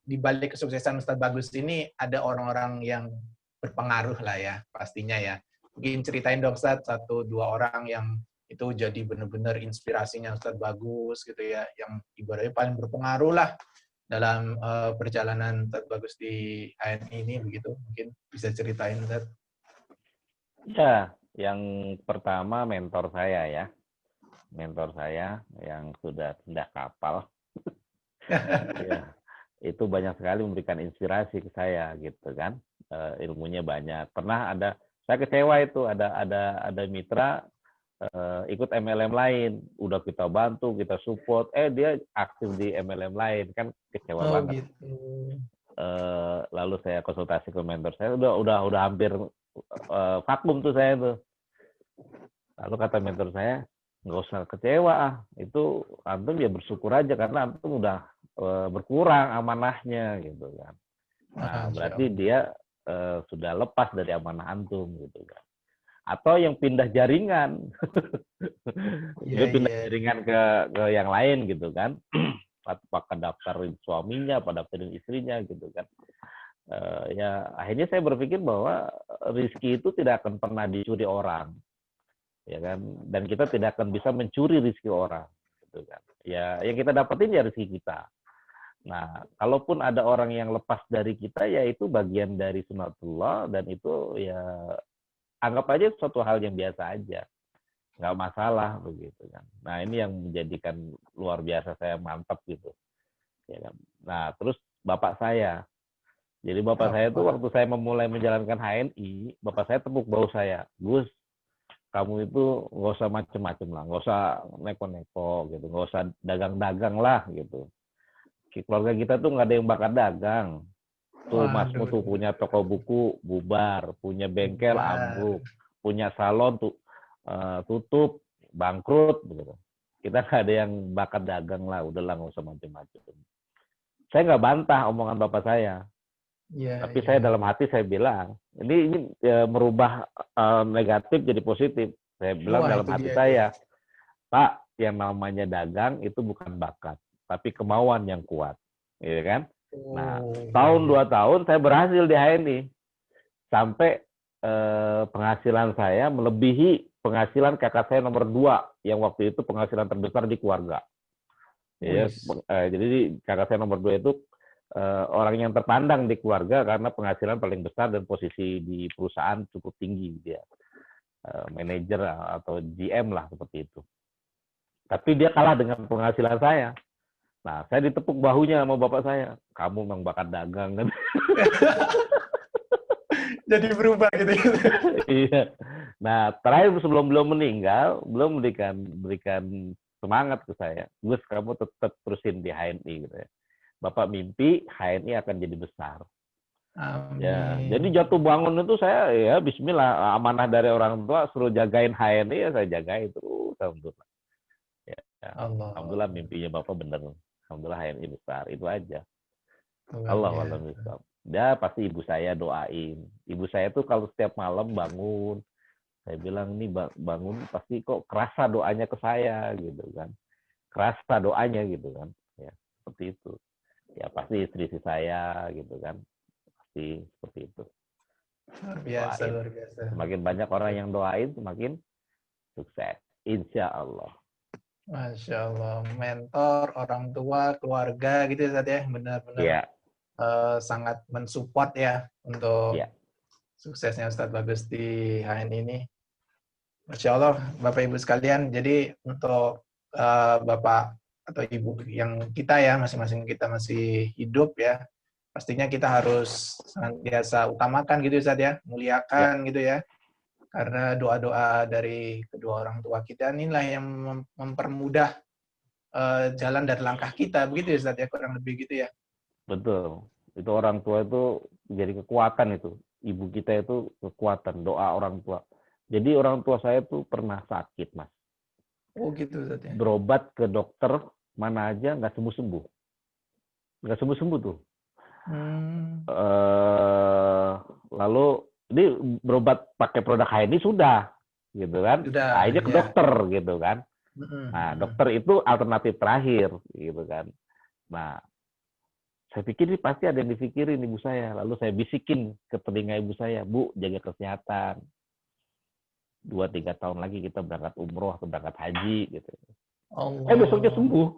di balik kesuksesan Ustadz Bagus ini ada orang-orang yang berpengaruh lah ya, pastinya ya. Mungkin ceritain dong Ustadz 1-2 orang yang itu jadi benar-benar inspirasinya Ustadz Bagus gitu ya, yang ibaratnya paling berpengaruh lah dalam perjalanan Ustadz Bagus di ANI ini begitu. Mungkin bisa ceritain Ustadz. Ya, yang pertama mentor saya ya. Mentor saya yang sudah pindah kapal. Ya, itu banyak sekali memberikan inspirasi ke saya gitu kan. Ilmunya banyak. Pernah ada, saya kecewa itu ada mitra ikut MLM lain, udah kita bantu, kita support, dia aktif di MLM lain, kan kecewa banget. Gitu. Lalu saya konsultasi ke mentor saya, udah hampir vakum tuh saya tuh. Lalu kata mentor saya, nggak usah kecewa, itu antum ya bersyukur aja karena antum udah berkurang amanahnya gitu kan. Nah, berarti dia sudah lepas dari amanah antum gitu kan. Atau yang pindah jaringan, dia pindah jaringan ke yang lain gitu kan, apakah daftarin suaminya, apa daftarin istrinya gitu kan. Ya akhirnya saya berpikir bahwa rezeki itu tidak akan pernah dicuri orang, ya kan, dan kita tidak akan bisa mencuri rezeki orang, gitu kan. Ya yang kita dapetin ya rezeki kita. Nah, kalaupun ada orang yang lepas dari kita, ya itu bagian dari sunatullah dan itu ya anggap aja suatu hal yang biasa aja, nggak masalah begitu kan. Nah ini yang menjadikan luar biasa saya mantap gitu, ya kan. Nah terus bapak saya, jadi bapak saya itu waktu saya memulai menjalankan HNI, bapak saya tepuk bahu saya, Gus, kamu itu nggak usah macem-macem lah, nggak usah neko-neko gitu, nggak usah dagang-dagang lah gitu. Keluarga kita tuh nggak ada yang bakat dagang. Tuh masmu tuh punya toko buku bubar, punya bengkel ambruk, punya salon tuh tutup, bangkrut gitu. Kita nggak ada yang bakat dagang lah, udahlah nggak usah macam-macam. Saya nggak bantah omongan bapak saya. Tapi saya dalam hati saya bilang, ini merubah negatif jadi positif. Saya bilang dalam hati saya, Pak, yang namanya dagang itu bukan bakat, tapi kemauan yang kuat, gitu kan? Nah, tahun 2 tahun saya berhasil di HNI, sampai penghasilan saya melebihi penghasilan kakak saya nomor 2 yang waktu itu penghasilan terbesar di keluarga. Ya, jadi kakak saya nomor 2 itu orang yang terpandang di keluarga karena penghasilan paling besar dan posisi di perusahaan cukup tinggi dia, manajer atau GM lah seperti itu. Tapi dia kalah dengan penghasilan saya. Nah, saya ditepuk bahunya sama bapak saya. Kamu memang bakat dagang kan? Jadi berubah gitu. Iya. Nah, terakhir sebelum beliau meninggal, belum berikan semangat ke saya. Gus, kamu tetap terusin di HNI gitu ya. Bapak mimpi HNI akan jadi besar. Amin. Ya, jadi jatuh bangun itu saya ya Bismillah, amanah dari orang tua suruh jagain HNI ya saya jagain terus. Alhamdulillah. Ya, Alhamdulillah mimpinya Bapak benar. Alhamdulillah HNI besar. Itu aja. Allah. Ya pasti ibu saya doain. Ibu saya tuh kalau setiap malam bangun, saya bilang nih bangun pasti kok kerasa doanya ke saya gitu kan. Kerasa doanya gitu kan. Ya, seperti itu. Ya pasti istri saya gitu kan, pasti seperti itu. Luar biasa. Semakin banyak orang yang doain, semakin sukses, insya Allah. Masya Allah, mentor, orang tua, keluarga gitu ya Ustaz ya, benar-benar ya. Sangat mensupport ya untuk suksesnya Ustadz Bagus di HN ini. Masya Allah, Bapak Ibu sekalian, jadi untuk Bapak atau Ibu yang kita ya, masing-masing kita masih hidup ya, pastinya kita harus senantiasa utamakan gitu Ustaz ya, muliakan gitu ya. Karena doa-doa dari kedua orang tua kita inilah yang mempermudah jalan dan langkah kita, begitu ya Ustaz ya, kurang lebih gitu ya. Betul, itu orang tua itu jadi kekuatan itu. Ibu kita itu kekuatan, doa orang tua. Jadi orang tua saya tuh pernah sakit, Mas. Oh gitu Ustaz ya. Berobat ke dokter mana aja nggak sembuh-sembuh. Nggak sembuh-sembuh tuh. Lalu ini berobat pakai produk HNI sudah, gitu kan? Akhirnya ke dokter, gitu kan? Nah, dokter itu alternatif terakhir, gitu kan? Nah, saya pikir ini pasti ada yang dipikirin ibu saya. Lalu saya bisikin ke telinga ibu saya, Bu, jaga kesehatan. 2-3 tahun lagi kita berangkat umroh atau berangkat haji, gitu. Besoknya sembuh.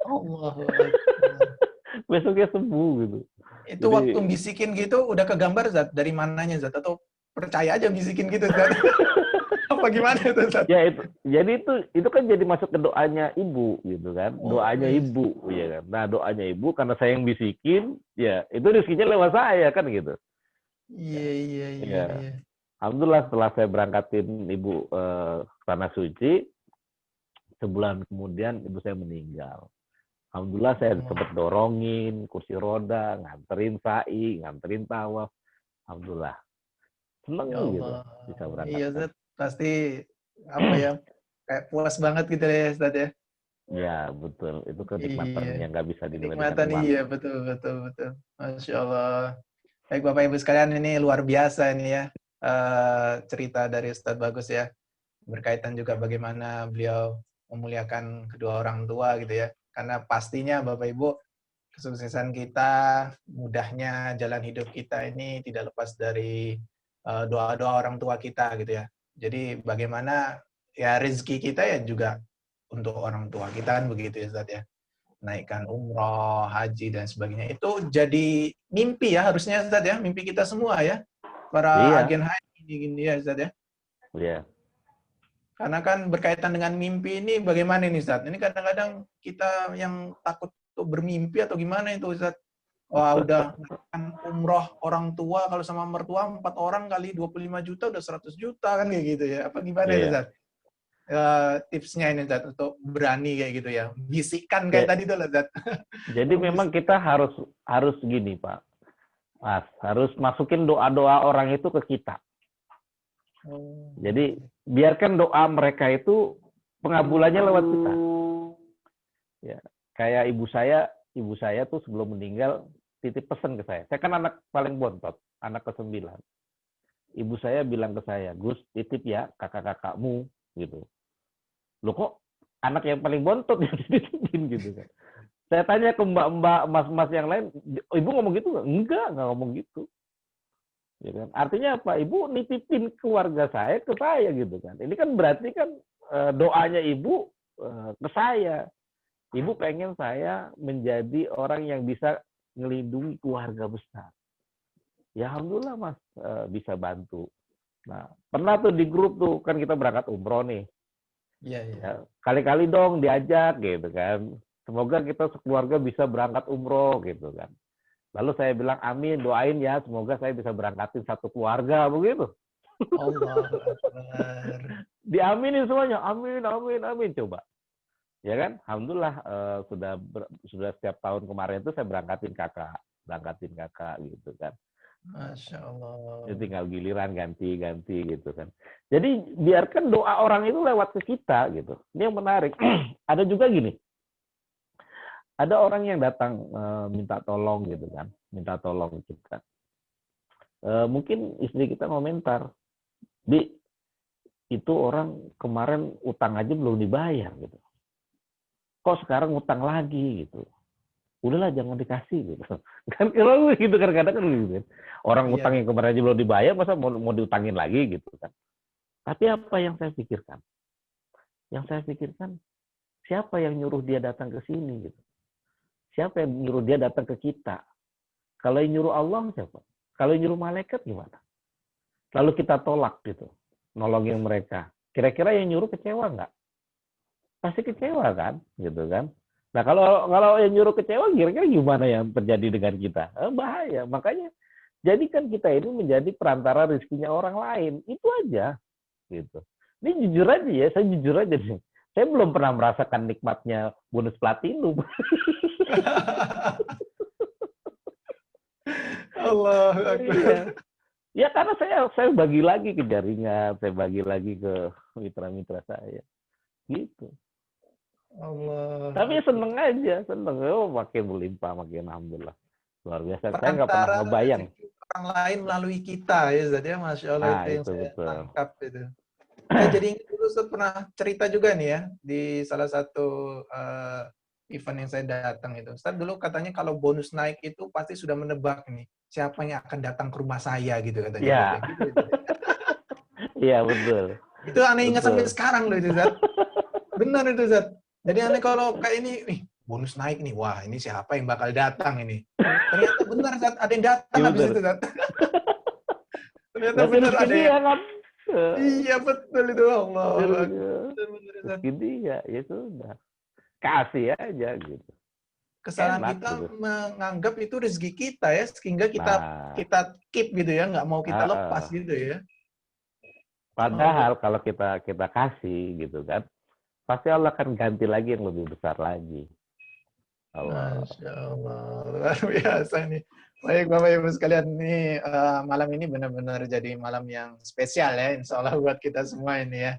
Allah. Besoknya sembuh, gitu. Itu jadi, waktu bisikin gitu udah kegambar Zat dari mananya Zat atau percaya aja bisikin gitu Zat? Apa gimana itu Zat? Ya itu, jadi itu kan jadi masuk ke doanya ibu gitu kan, doanya ibu ya kan. Nah doanya ibu karena saya yang bisikin, ya itu rezekinya lewat saya kan gitu. Iya. Alhamdulillah setelah saya berangkatin ibu ke tanah suci, sebulan kemudian ibu saya meninggal. Alhamdulillah saya sempat dorongin kursi roda, nganterin sa'i, nganterin tawaf. Alhamdulillah. Seneng ya gitu bisa berangkat. Iya, Zat. Pasti apa ya, kayak puas banget gitu ya, Zat ya. Ya, betul. Itu kenikmatan yang nggak bisa dinilai dengan uang. Iya, betul. Masya Allah. Baik Bapak Ibu sekalian, ini luar biasa ini ya. Cerita dari Ustadz Bagus ya. Berkaitan juga bagaimana beliau memuliakan kedua orang tua gitu ya. Karena pastinya Bapak Ibu, kesuksesan kita, mudahnya jalan hidup kita ini tidak lepas dari doa-doa orang tua kita gitu ya. Jadi bagaimana ya rezeki kita ya juga untuk orang tua kita kan begitu ya Ustaz ya. Naikkan umroh, haji dan sebagainya. Itu jadi mimpi ya harusnya Ustaz ya, mimpi kita semua ya. Para agen haji gini ya Ustaz ya. Iya. Karena kan berkaitan dengan mimpi ini bagaimana nih Ustaz? Ini kadang-kadang kita yang takut untuk bermimpi atau gimana itu Ustaz? Wah udah umroh orang tua kalau sama mertua 4 orang kali 25 juta udah 100 juta kan kayak gitu ya. Apa gimana itu Ustaz? Tipsnya ini Ustaz untuk berani kayak gitu ya. Bisikan kayak tadi tuh Ustaz. Jadi memang kita harus gini Pak. Mas, harus masukin doa-doa orang itu ke kita. Jadi biarkan doa mereka itu pengabulannya lewat kita. Ya, kayak ibu saya tuh sebelum meninggal titip pesan ke saya. Saya kan anak paling bontot, anak ke-9. Ibu saya bilang ke saya, Gus, titip ya kakak-kakakmu, gitu. Loh kok anak yang paling bontot yang dititipin gitu kan. Saya tanya ke mbak-mbak, mas-mas yang lain, ibu ngomong gitu nggak? Enggak ngomong gitu. Ya kan? Artinya apa? Ibu nitipin keluarga saya ke saya gitu kan. Ini kan berarti kan doanya ibu ke saya. Ibu pengen saya menjadi orang yang bisa melindungi keluarga besar. Ya alhamdulillah mas bisa bantu. Nah pernah tuh di grup tuh kan kita berangkat umroh nih. Iya. Ya, kali-kali dong diajak gitu kan. Semoga kita sekeluarga bisa berangkat umroh gitu kan. Lalu saya bilang amin, doain ya semoga saya bisa berangkatin satu keluarga begitu. Allah Akbar. Diaminin semuanya, amin, amin, amin. Coba. Ya kan, alhamdulillah sudah setiap tahun kemarin itu saya berangkatin kakak gitu kan. Masya Allah. Ya, tinggal giliran ganti gitu kan. Jadi biarkan doa orang itu lewat ke kita gitu. Ini yang menarik. Ada juga gini. Ada orang yang datang minta tolong gitu kan, minta tolong kita. Mungkin istri kita komentar, Bi, itu orang kemarin utang aja belum dibayar gitu. Kok sekarang utang lagi gitu? Udahlah jangan dikasih gitu. Kan kalau gitu kadang-kadang kan gitu. Orang utang yang kemarin aja belum dibayar, masa mau diutangin lagi gitu kan. Tapi apa yang saya pikirkan? Yang saya pikirkan, siapa yang nyuruh dia datang ke sini gitu? Siapa yang nyuruh dia datang ke kita? Kalau yang nyuruh Allah siapa? Kalau yang nyuruh malaikat gimana? Lalu kita tolak gitu, nolongin mereka. Kira-kira yang nyuruh kecewa nggak? Pasti kecewa kan, gitu kan? Nah kalau yang nyuruh kecewa, kira-kira gimana yang terjadi dengan kita? Bahaya. Makanya jadikan kita ini menjadi perantara rezekinya orang lain. Itu aja, gitu. Ini jujur aja ya, saya jujur aja nih. Saya belum pernah merasakan nikmatnya bonus platinum. Allah Akbar. Iya. Ya karena saya bagi lagi ke jaringan, saya bagi lagi ke mitra-mitra saya. Gitu. Allah. Tapi seneng aja, seneng. Oh, makin berlimpah, makin alhamdulillah. Luar biasa. Saya nggak pernah Perantara ngebayang. orang lain melalui kita ya Ustaz ya. Masya Allah Nah, itu yang itu saya betul. tangkap itu. Saya jadi ingat dulu Ustaz pernah cerita juga nih ya di salah satu event yang saya datang itu. Ustaz dulu katanya kalau bonus naik itu pasti sudah menebak nih siapa yang akan datang ke rumah saya gitu katanya. Ya. Kayak gitu. Iya, betul. Itu aneh ingat sampai Betul. sekarang loh itu Ustaz. Benar itu Ustaz. Jadi aneh kalau kayak ini, nih bonus naik nih, wah ini siapa yang bakal datang ini. Ternyata benar Ustaz, ada yang datang Ya, habis benar. itu Ustaz. Ternyata Berarti benar rezeki ada dia yang kan. iya betul itu Allah. Rezeki dia, ya sudah. Kasih aja gitu. Kesalahan Enak kita gitu. menganggap itu rezeki kita ya, sehingga kita Nah, keep gitu ya, nggak mau kita lepas gitu ya. Allah. padahal kalau kita kasih gitu kan, pasti Allah akan ganti lagi yang lebih besar lagi. Allah. Masya Allah, luar biasa nih. Baik Bapak Ibu sekalian, ini malam ini benar-benar jadi malam yang spesial ya, insya Allah buat kita semua ini ya.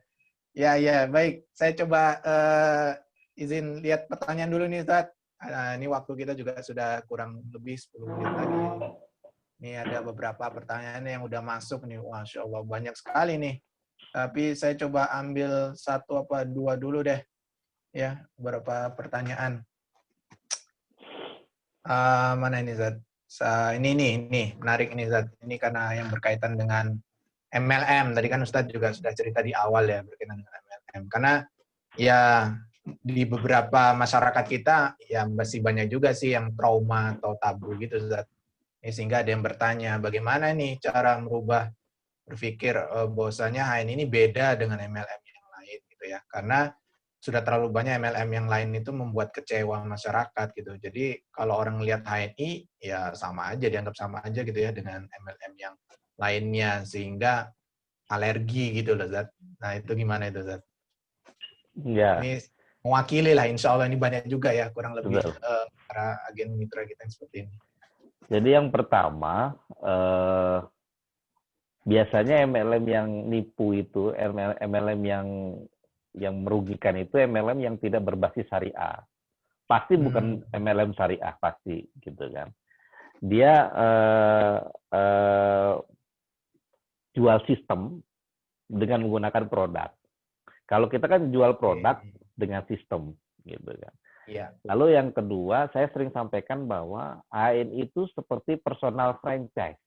Ya, baik. Saya coba izin lihat pertanyaan dulu nih, Ustaz. Ini waktu kita juga sudah kurang lebih 10 menit lagi. Ini ada beberapa pertanyaan yang udah masuk nih. Masya Allah, banyak sekali nih. Tapi saya coba ambil satu apa dua dulu deh. Ya, beberapa pertanyaan. Mana ini, Zat? Ini menarik ini, Zat. Ini karena yang berkaitan dengan MLM. Tadi kan Ustadz juga sudah cerita di awal ya, berkaitan dengan MLM. Karena ya di beberapa masyarakat kita, ya masih banyak juga sih yang trauma atau tabu gitu, Zat. Sehingga ada yang bertanya, bagaimana nih cara merubah berpikir bahwasanya ini beda dengan MLM yang lain gitu ya. Karena sudah terlalu banyak MLM yang lain itu membuat kecewa masyarakat gitu. Jadi kalau orang lihat HNI ya sama aja, dianggap sama aja gitu ya dengan MLM yang lainnya sehingga alergi gitu loh Zat. Nah itu gimana itu Zat? Ya. Ini mewakili lah insya Allah ini banyak juga ya kurang lebih Betul. para agen mitra kita yang seperti ini. Jadi yang pertama, biasanya MLM yang nipu itu, MLM yang yang merugikan itu MLM yang tidak berbasis syariah. Pasti bukan MLM syariah, pasti gitu kan. Dia jual sistem dengan menggunakan produk. Kalau kita kan jual produk dengan sistem, gitu kan. Iya. Lalu yang kedua, saya sering sampaikan bahwa AN itu seperti personal franchise.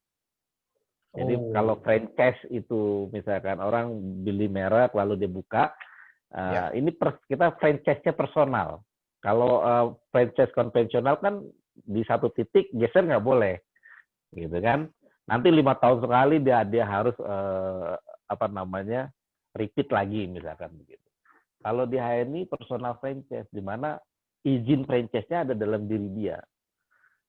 Jadi kalau franchise itu misalkan orang beli merek lalu dia buka, ini kita franchise-nya personal. Kalau franchise konvensional kan di satu titik geser nggak boleh, gitu kan. Nanti 5 tahun sekali dia harus repeat lagi misalkan begitu. Kalau di HNI personal franchise, di mana izin franchise-nya ada dalam diri dia.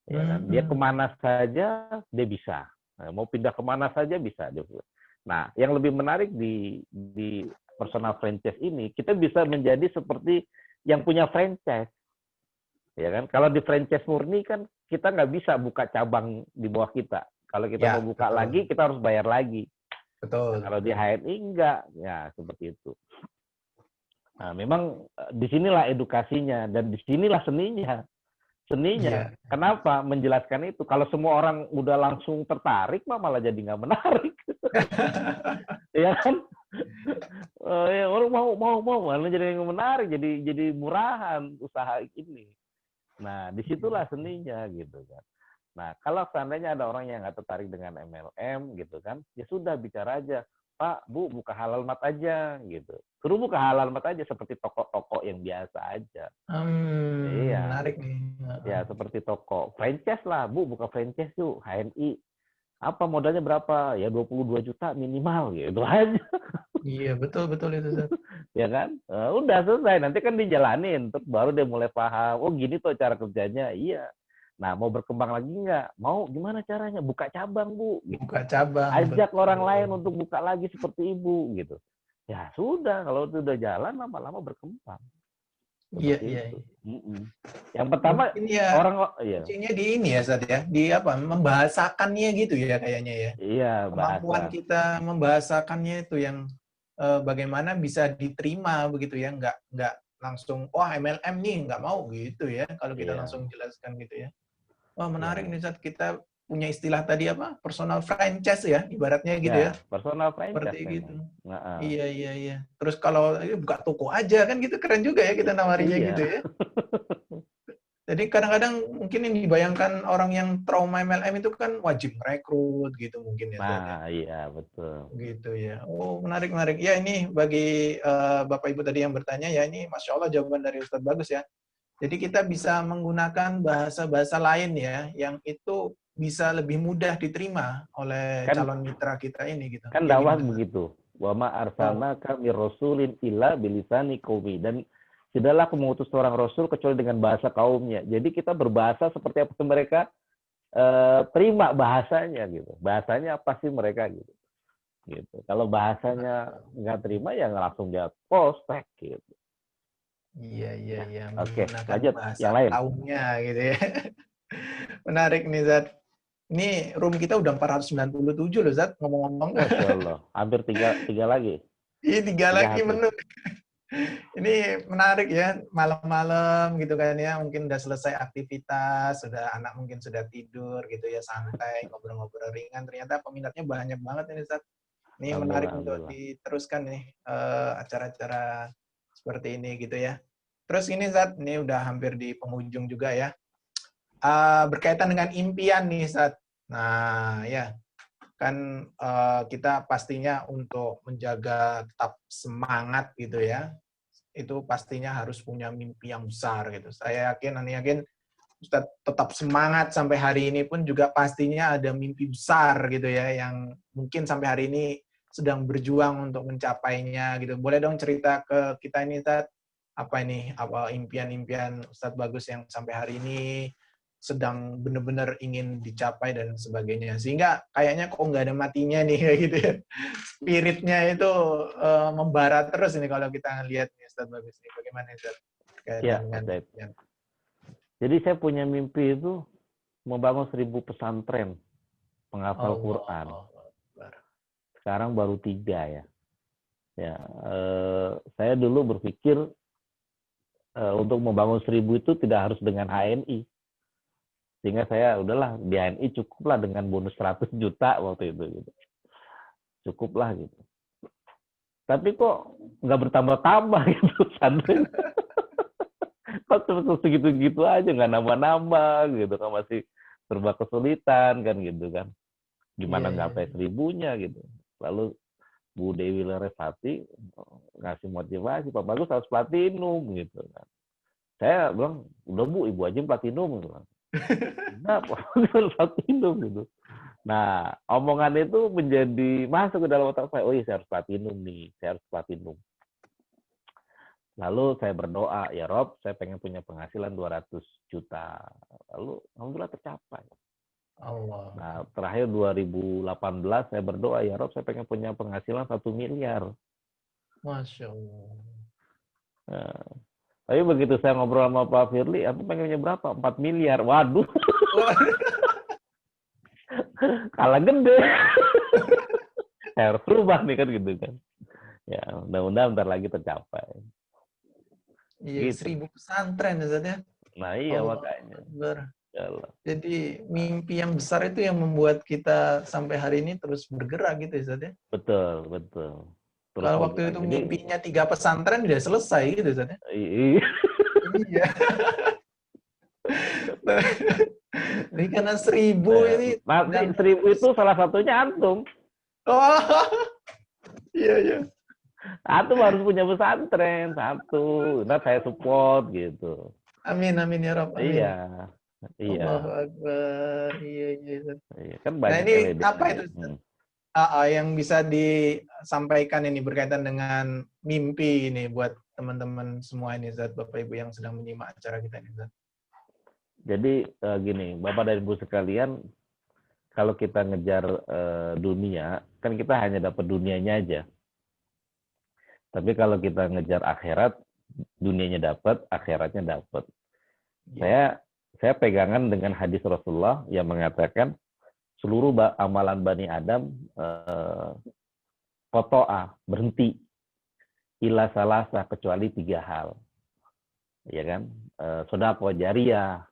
Ya kan? Dia kemana saja dia bisa. Nah, mau pindah kemana saja bisa. Nah, yang lebih menarik di personal franchise ini, kita bisa menjadi seperti yang punya franchise. Ya kan? Kalau di franchise murni kan kita nggak bisa buka cabang di bawah kita. Kalau kita mau buka lagi, kita harus bayar lagi. Betul. Nah, kalau di HNI enggak, ya seperti itu. Nah, memang disinilah edukasinya dan disinilah seninya. Kenapa menjelaskan itu? Kalau semua orang udah langsung tertarik, malah jadi nggak menarik. Ya kan? Ya, orang mau, malah jadi nggak menarik, jadi murahan usaha ini. Nah, disitulah seninya gitu kan. Nah, kalau seandainya ada orang yang nggak tertarik dengan MLM gitu kan, ya sudah bicara aja. Pak, Bu, buka halal mat aja gitu. Suruh buka halal mat aja seperti toko-toko yang biasa aja. Iya. Menarik nih. Ya, seperti toko. Franchise lah, Bu, buka franchise yuk, HNI. Apa modalnya berapa? Ya 22 juta minimal gitu aja. Iya, betul itu. Ya kan? Udah selesai, nanti kan dijalanin, terus baru dia mulai paham, oh gini tuh cara kerjanya. Iya. Nah, mau berkembang lagi nggak? Mau, gimana caranya? Buka cabang, Bu. Gitu. Buka cabang. Ajak orang lain untuk buka lagi seperti Ibu. Gitu. Ya sudah, kalau itu udah jalan, lama-lama berkembang. Iya. Yang pertama, kuncinya di ini ya, Zat ya. Di apa? Membahasakannya gitu ya kayaknya ya. Iya, kemampuan bahasa. kita membahasakannya itu yang bagaimana bisa diterima begitu ya. Nggak langsung, wah MLM nih, nggak mau gitu ya. Kalau kita langsung jelaskan gitu ya. Wah, menarik nih, Zat. Kita punya istilah tadi apa? Personal franchise ya, ibaratnya gitu ya. Personal franchise. Seperti gitu. Iya. Terus kalau buka toko aja kan gitu, keren juga ya kita nawarinya gitu ya. Jadi kadang-kadang mungkin yang dibayangkan orang yang trauma MLM itu kan wajib merekrut gitu mungkin ya. Nah, iya betul. Gitu ya. Oh, menarik. Ya ini bagi Bapak Ibu tadi yang bertanya ya, ini Masya Allah jawaban dari Ustadz bagus ya. Jadi kita bisa menggunakan bahasa-bahasa lain ya, yang itu bisa lebih mudah diterima oleh calon mitra kita ini gitu. Kan dakwah begitu. Wa ma arsalnaka mir rasulin illa bilisani qaumi, dan tidaklah aku mengutus seorang rasul kecuali dengan bahasa kaumnya. Jadi kita berbahasa seperti apa mereka terima bahasanya gitu. Bahasanya apa sih mereka gitu. Gitu. Kalau bahasanya nggak terima ya langsung dia postek gitu. Iya. Oke, lanjut yang lain. Kaumnya gitu ya. Menarik nih, Zat. Ini room kita udah 497 loh, Zat, ngomong-ngomong. Masya Allah. Hampir tiga lagi. Iya, tiga lagi menurut. Ini menarik ya, malam-malam gitu kan ya, mungkin udah selesai aktivitas, sudah anak mungkin sudah tidur gitu ya, santai, ngobrol-ngobrol ringan. Ternyata peminatnya banyak banget ini, Zat. Ini menarik untuk diteruskan nih acara-acara seperti ini gitu ya. Terus ini, Zat, ini udah hampir di penghujung juga ya. Berkaitan dengan impian nih, Zat. Nah, ya. Kan kita pastinya untuk menjaga tetap semangat gitu ya, itu pastinya harus punya mimpi yang besar gitu. Saya yakin Ustaz tetap semangat sampai hari ini pun juga pastinya ada mimpi besar gitu ya, yang mungkin sampai hari ini sedang berjuang untuk mencapainya gitu. Boleh dong cerita ke kita ini, Ustaz, apa impian-impian Ustaz Bagus yang sampai hari ini sedang benar-benar ingin dicapai dan sebagainya, sehingga kayaknya kok nggak ada matinya nih kayak gitu ya, spiritnya itu membara terus ini kalau kita lihat nih, Ustaz Bagus nih, bagaimana Ustaz? Ya, jadi saya punya mimpi itu membangun 1000 pesantren penghafal Quran. Sekarang baru 3 ya. Ya, saya dulu berpikir untuk membangun 1000 itu tidak harus dengan HNI. Sehingga saya udahlah di HNI cukuplah dengan bonus 100 juta waktu itu gitu. Cukuplah gitu. Tapi kok nggak bertambah-tambah gitu pesantren. Kok segitu-gitu aja nggak nambah-nambah gitu kan, masih serba kesulitan kan gitu kan. Gimana ngapain 1000-nya gitu. Lalu Bu Dewi Larasati ngasih motivasi, Pak Bagus harus platinum gitu kan. Saya bilang, udah Bu, Ibu aja platinum gitu kan. Udah, Pak Bagus harus platinum gitu. Nah, omongan itu menjadi masuk ke dalam otak saya, oh iya saya harus platinum nih, saya harus platinum. Lalu saya berdoa, ya Rob, saya pengen punya penghasilan 200 juta. Lalu alhamdulillah tercapai. Allah. Nah, terakhir 2018 saya berdoa, ya Rob, saya pengen punya penghasilan 1 miliar. Masya Allah. Nah, tapi begitu saya ngobrol sama Pak Firly, aku pengennya berapa? 4 miliar. Waduh. Kalah gede. Saya harus berubah nih kan gitu kan. Ya, mudah-mudahan bentar lagi tercapai. Iya, gitu. 1000 pesantren Ustaz ya. Nah iya makanya. Jadi mimpi yang besar itu yang membuat kita sampai hari ini terus bergerak gitu Ustaz ya. Betul, betul. Terus kalau waktu itu mimpinya 3 pesantren udah selesai gitu Ustaz ya. Iya. Ini karena 1000 ini. Nanti 1000 itu salah satunya antum. Oh, iya, iya. Antum harus punya pesantren, satu. Nah, saya support gitu. Amin, amin ya Rob. Amin. Iya. Iya. Allahu Akbar. Iya, iya. Iya, kan banyak. Nah, ini apa itu? Yang bisa disampaikan ini berkaitan dengan mimpi ini buat teman-teman semua ini, Ustaz, Bapak Ibu yang sedang menyimak acara kita ini, Ustaz. Jadi gini, Bapak dan Ibu sekalian, kalau kita ngejar dunia, kan kita hanya dapat dunianya aja. Tapi kalau kita ngejar akhirat, dunianya dapat, akhiratnya dapat. Ya. Saya pegangan dengan hadis Rasulullah yang mengatakan seluruh amalan Bani Adam kotoa, berhenti, ila salasa, kecuali 3 hal. Ya kan? Sodaqah jariyah,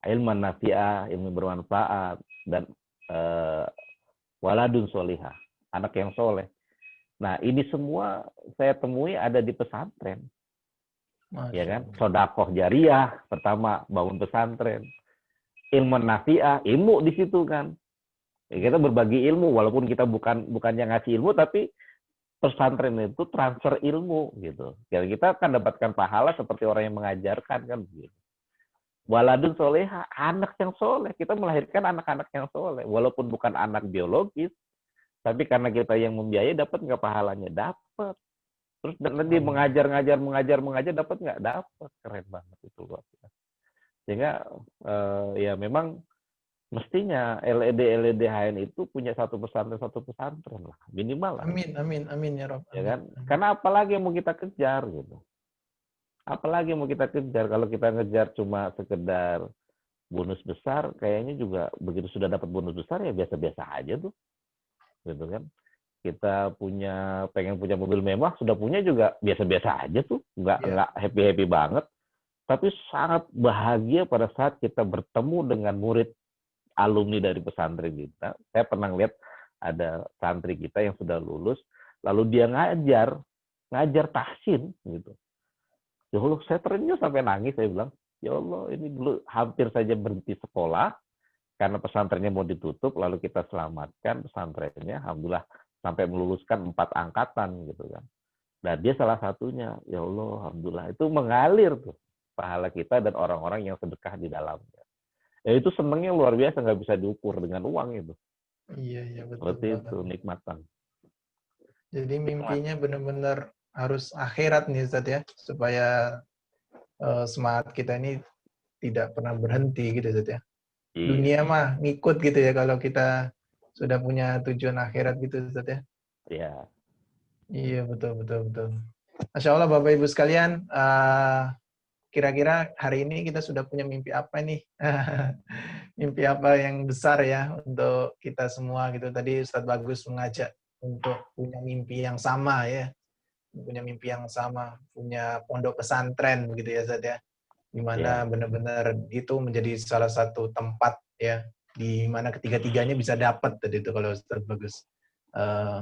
ilman nafi'ah, ilmu bermanfaat, dan waladun solihah, anak yang soleh. Nah, ini semua saya temui ada di pesantren. Ya kan? Sodaqah jariyah, pertama bangun pesantren. Ilmu nafi'ah, ilmu di situ kan. Ya, kita berbagi ilmu, walaupun kita bukannya ngasih ilmu, tapi pesantren itu transfer ilmu gitu. Jadi kita akan dapatkan pahala seperti orang yang mengajarkan kan begitu. Waladun soleha, anak yang soleh. Kita melahirkan anak-anak yang soleh. Walaupun bukan anak biologis, tapi karena kita yang membiayai, dapat nggak pahalanya? Dapat. Terus nanti mengajar, dapat nggak? Dapat. Keren banget itu. Sehingga ya memang mestinya LED HN itu punya satu pesantren lah. Minimal lah. Amin ya Rob. Ya kan? Karena apalagi yang mau kita kejar gitu. Apalagi mau kita kejar, kalau kita ngejar cuma sekedar bonus besar, kayaknya juga begitu sudah dapat bonus besar ya biasa-biasa aja tuh, gitu kan. Kita pengen punya mobil mewah, sudah punya juga biasa-biasa aja tuh, nggak happy banget. Tapi sangat bahagia pada saat kita bertemu dengan murid alumni dari pesantren kita. Saya pernah lihat ada santri kita yang sudah lulus, lalu dia ngajar tahsin gitu. Ya Allah, saya terenyuh sampai nangis. Saya bilang, ya Allah, ini dulu hampir saja berhenti sekolah karena pesantrennya mau ditutup, lalu kita selamatkan pesantrennya, alhamdulillah sampai meluluskan 4 angkatan gitu kan. Dan dia salah satunya. Ya Allah, alhamdulillah, itu mengalir tuh pahala kita dan orang-orang yang sedekah di dalamnya. Ya itu senangnya luar biasa, nggak bisa diukur dengan uang itu. Iya betul. Seperti itu nikmatan. Jadi mimpinya benar-benar harus akhirat nih Ustaz ya, supaya semangat kita ini tidak pernah berhenti gitu Ustaz ya. Iya. Dunia mah ngikut gitu ya kalau kita sudah punya tujuan akhirat gitu Ustaz ya. Iya. Iya betul. Masya Allah Bapak Ibu sekalian, kira-kira hari ini kita sudah punya mimpi apa nih? Mimpi apa yang besar ya untuk kita semua gitu. Tadi Ustadz Bagus mengajak untuk punya mimpi yang sama ya, punya mimpi yang sama, punya pondok pesantren begitu ya Zat ya, di mana benar-benar itu menjadi salah satu tempat ya, di mana ketiga-tiganya bisa dapat tadi itu kalau Ustaz Bagus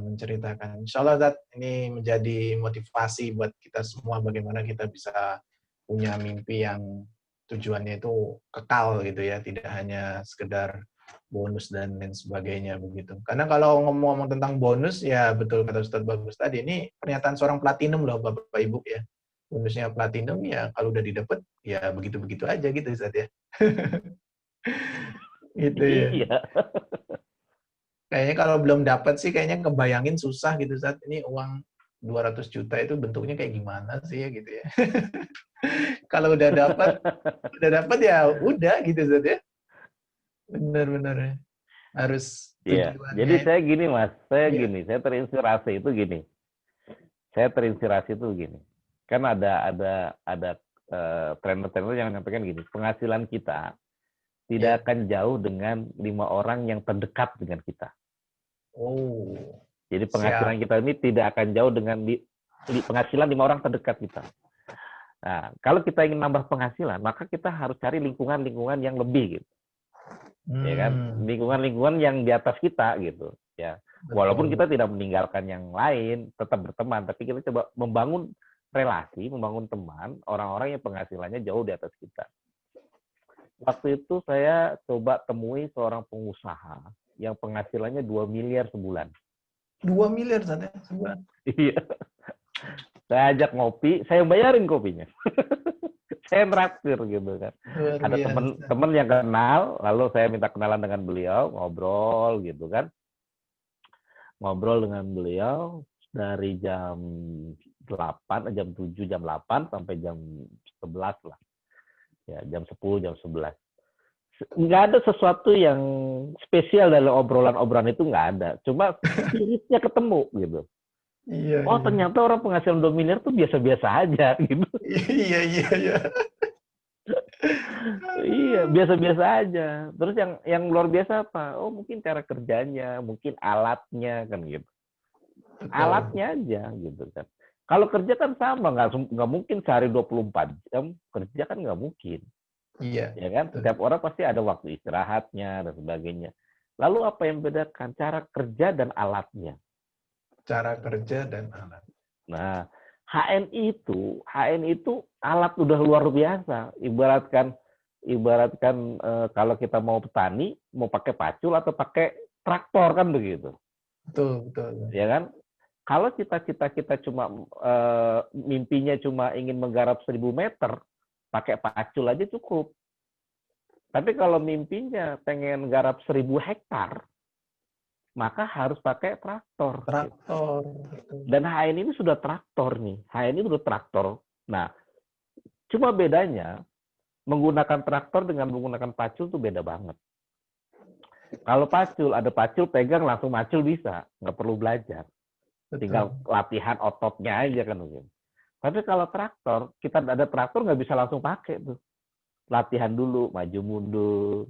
menceritakan. Insya Allah Zat, ini menjadi motivasi buat kita semua bagaimana kita bisa punya mimpi yang tujuannya itu kekal gitu ya, tidak hanya sekedar bonus dan lain sebagainya begitu. Karena kalau ngomong-ngomong tentang bonus, ya betul kata Ustadz Bagus tadi, ini pernyataan seorang platinum loh Bapak Ibu ya. Bonusnya platinum ya kalau udah didapat ya begitu-begitu aja gitu Ustadz ya. Gitu ya. Iya. Kayaknya kalau belum dapat sih kayaknya kebayangin susah gitu Ustadz. Ini uang 200 juta itu bentuknya kayak gimana sih ya gitu ya. Kalau udah dapat ya udah gitu Ustadz ya. Benar-benar ya. Harus Iya. Jadi tujuannya. saya gini, Mas. Iya. Saya terinspirasi itu gini. Kan ada trainer-trainer yang menyampaikan gini, penghasilan kita tidak akan jauh dengan 5 orang yang terdekat dengan kita. Oh, Jadi siap. penghasilan kita ini tidak akan jauh dengan penghasilan 5 orang terdekat kita. Nah, kalau kita ingin nambah penghasilan, maka kita harus cari lingkungan-lingkungan yang lebih gitu. Ya kan? Lingkungan-lingkungan yang di atas kita gitu. Ya. Walaupun kita tidak meninggalkan yang lain, tetap berteman, tapi kita coba membangun relasi, membangun teman, orang-orang yang penghasilannya jauh di atas kita. Waktu itu saya coba temui seorang pengusaha yang penghasilannya 2 miliar sebulan. 2 miliar saja sebulan? Iya. Saya ajak ngopi, saya bayarin kopinya. Saya traktir gitu kan. Ada teman yang kenal, lalu saya minta kenalan dengan beliau, ngobrol gitu kan. Ngobrol dengan beliau dari jam 8, jam 7, jam 8 sampai jam 11 lah. Ya, jam 10, jam 11. Nggak ada sesuatu yang spesial dalam obrolan-obrolan itu, nggak ada. Cuma spiritnya ketemu gitu. Iya, oh, ternyata orang penghasilan 2 miliar tuh biasa-biasa aja gitu. Iya. Iya, biasa-biasa aja. Terus yang luar biasa apa? Oh, mungkin cara kerjanya, mungkin alatnya kan gitu. Betul. Alatnya aja gitu kan. Kalau kerja kan sama, nggak mungkin sehari 24 jam kerja kan nggak mungkin. Iya. Ya kan? Betul. Setiap orang pasti ada waktu istirahatnya dan sebagainya. Lalu apa yang bedakan? Cara kerja dan alatnya. Cara kerja dan alat. Nah, HNI itu alat udah luar biasa. Ibaratkan kalau kita mau petani, mau pakai pacul atau pakai traktor kan begitu. Betul. Ya kan? Kalau kita cuma mimpinya cuma ingin menggarap 1000 meter, pakai pacul aja cukup. Tapi kalau mimpinya pengen garap 1000 hektar, maka harus pakai traktor. Dan HN ini sudah traktor nih. HN ini sudah traktor. Nah, cuma bedanya menggunakan traktor dengan menggunakan pacul itu beda banget. Kalau pacul, ada pacul pegang langsung macul bisa, nggak perlu belajar. Betul. Tinggal latihan ototnya aja kan mungkin. Tapi kalau traktor, kita ada traktor nggak bisa langsung pakai tuh. Latihan dulu, maju mundur,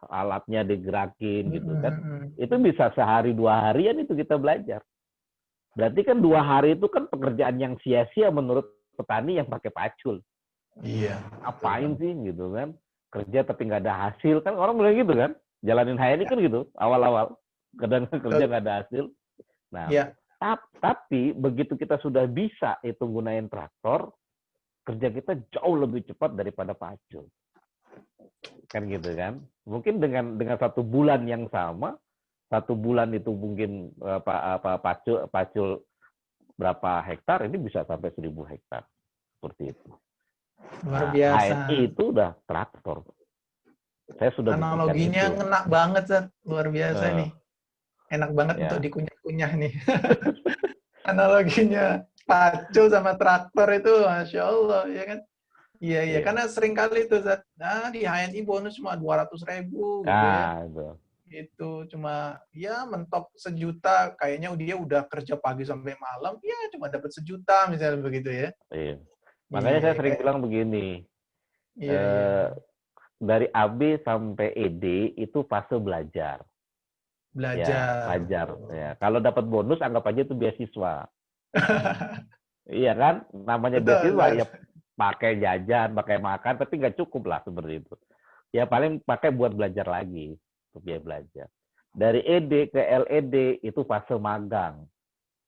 alatnya digerakin gitu kan. Itu bisa sehari 2 harian itu kita belajar. Berarti kan 2 hari itu kan pekerjaan yang sia-sia menurut petani yang pakai pacul. Iya. Apain sih gitu kan? Kerja tapi nggak ada hasil kan, orang bilang gitu kan? Jalanin HNI kan gitu awal-awal. Kadang kerja nggak ada hasil. Nah, tapi begitu kita sudah bisa itu gunain traktor, kerja kita jauh lebih cepat daripada pacul. Kan gitu kan? Mungkin dengan 1 bulan yang sama, 1 bulan itu mungkin pacul berapa hektar, ini bisa sampai 1000 hektar. Seperti itu. Luar biasa. HNI itu udah traktor. Saya sudah analoginya ngena banget, Zat. Luar biasa nih. Enak banget untuk dikunyah-kunyah nih. Analoginya pacul sama traktor itu, Masya Allah, ya kan? Iya. Karena sering kali itu, Zat. Nah, di HNI bonus cuma 200.000 gitu ya. Itu cuma ya mentok 1 juta, kayaknya dia udah kerja pagi sampai malam, ya cuma dapat 1 juta misalnya begitu ya. Iya. Makanya saya sering bilang begini. Iya. Dari AB sampai ED itu fase belajar. Belajar. Pelajar. Ya, kalau dapat bonus anggap aja itu beasiswa. Iya kan? Namanya Betul, beasiswa Ustaz. ya pakai jajan, pakai makan, tapi nggak cukup lah seperti itu. Ya paling pakai buat belajar lagi, untuk biaya belajar. Dari ED ke LED itu fase magang.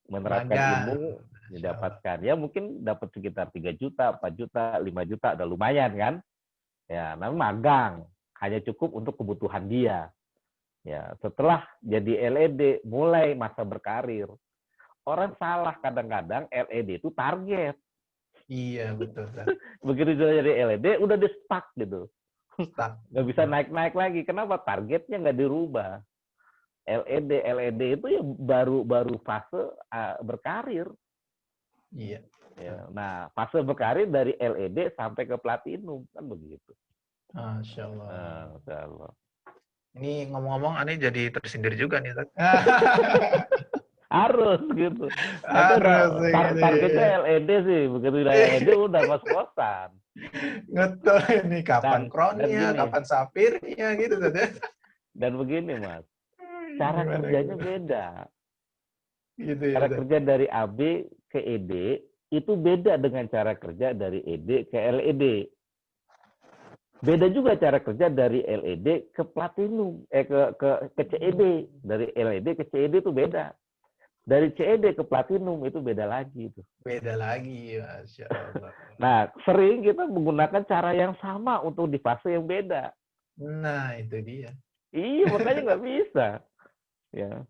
Menerapkan Magang. ilmu Masya Allah. didapatkan. Ya mungkin dapat sekitar 3 juta, 4 juta, 5 juta, udah lumayan kan? Ya, namun magang. Hanya cukup untuk kebutuhan dia. Ya, setelah jadi LED, mulai masa berkarir. Orang salah kadang-kadang LED itu target. Iya, betul, Ustaz. Begitu sudah jadi LED, udah di stuck gitu. Stuck. Nggak bisa naik-naik lagi. Kenapa? Targetnya nggak dirubah. LED itu ya baru fase berkarir. Iya. Ya. Nah, fase berkarir dari LED sampai ke platinum kan begitu. Masya Allah. Masya Allah. Ini ngomong-ngomong, aneh jadi tersindir juga nih, Ustaz. Harus gitu. Itu Harus udah gitu. targetnya LED sih. Begitu udah LED udah ngos-ngosan. Ngetol ini kapan Dan crownnya, gini, kapan sapirnya gitu, Ustaz ya. dan begini Mas, cara Gimana kerjanya gitu? beda. Gitu ya, Cara Ustaz. kerja dari AB ke ED itu beda dengan cara kerja dari ED ke LED. Beda juga cara kerja dari LED ke platinum, ke CED. Dari LED ke CED itu beda. Dari CED ke platinum itu beda lagi itu. Beda lagi, Masya Allah. Nah, sering kita menggunakan cara yang sama untuk di fase yang beda. Nah, itu dia. Iya, makanya nggak bisa. Ya.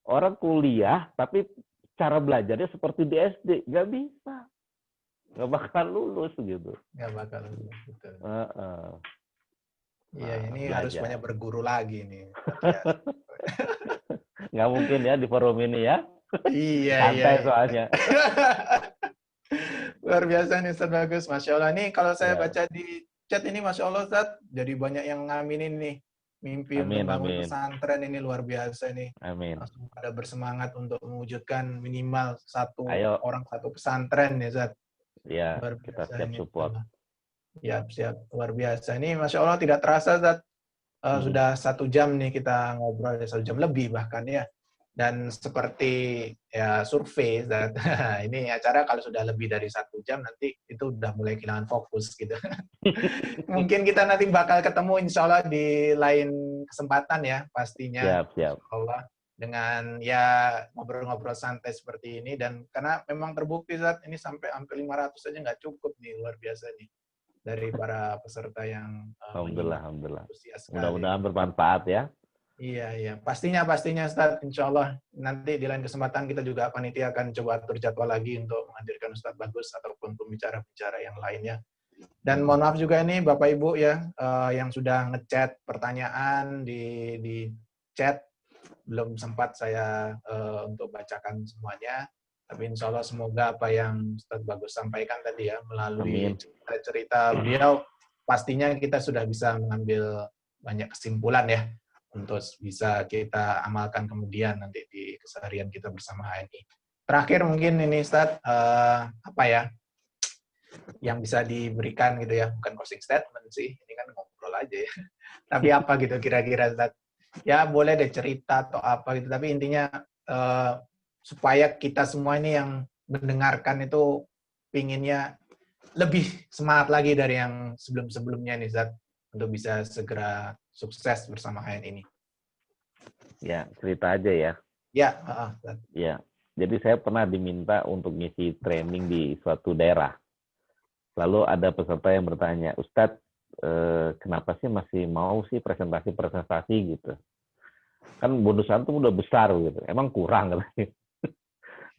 Orang kuliah, tapi cara belajarnya seperti di SD. Nggak bisa. Nggak bakal lulus gitu. Nggak bakal betul. Iya, Nah, ini harus belajar. banyak berguru lagi nih. Nggak mungkin ya di forum ini ya. Iya, Santai iya. soalnya. Luar biasa nih Ustaz Bagus. Masya Allah. Nih kalau saya Ya. baca di chat ini Masya Allah Ustaz. Jadi banyak yang ngaminin nih. Mimpi untuk Amin, bangun amin. pesantren ini luar biasa nih. Amin. Langsung pada bersemangat untuk mewujudkan minimal Ayo, satu pesantren ya Ustaz. ya Luar kita biasa siap ini. support. Siap. Luar biasa. Ini Masya Allah tidak terasa Ustaz. Sudah 1 jam nih kita ngobrol, 1 jam lebih bahkan ya. Dan seperti ya survei, ini acara kalau sudah lebih dari 1 jam nanti itu udah mulai kehilangan fokus gitu. Mungkin kita nanti bakal ketemu insya Allah di lain kesempatan ya pastinya. Siap. Insya Allah dengan ya ngobrol-ngobrol santai seperti ini dan karena memang terbukti saat ini sampai hampir 500 aja nggak cukup nih, luar biasa nih dari para peserta yang menyimak. Alhamdulillah. Antusias sekali. Mudah-mudahan bermanfaat ya. Iya. Pastinya Ustaz. Insya Allah nanti di lain kesempatan kita juga panitia akan coba atur jadwal lagi untuk menghadirkan Ustaz Bagus ataupun pembicara-pembicara yang lainnya. Dan mohon maaf juga ini Bapak Ibu ya yang sudah ngechat pertanyaan di chat, belum sempat saya untuk bacakan semuanya. Tapi insya Allah semoga apa yang Ustaz Bagus sampaikan tadi ya melalui cerita-cerita beliau, pastinya kita sudah bisa mengambil banyak kesimpulan ya untuk bisa kita amalkan kemudian nanti di keseharian kita bersama HNI. Terakhir mungkin ini Ustaz, apa ya yang bisa diberikan gitu ya, bukan closing statement sih, ini kan ngobrol aja ya. Tapi apa gitu kira-kira Ustaz? Ya boleh deh cerita atau apa gitu, tapi intinya supaya kita semua ini yang mendengarkan itu pinginnya lebih semangat lagi dari yang sebelum-sebelumnya nih Zat, untuk bisa segera sukses bersama HN ini. Ya, cerita aja ya. Ya. Jadi saya pernah diminta untuk ngisi training di suatu daerah. Lalu ada peserta yang bertanya, Ustadz, kenapa sih masih mau sih presentasi gitu? Kan bonusan tuh udah besar gitu. Emang kurang katanya.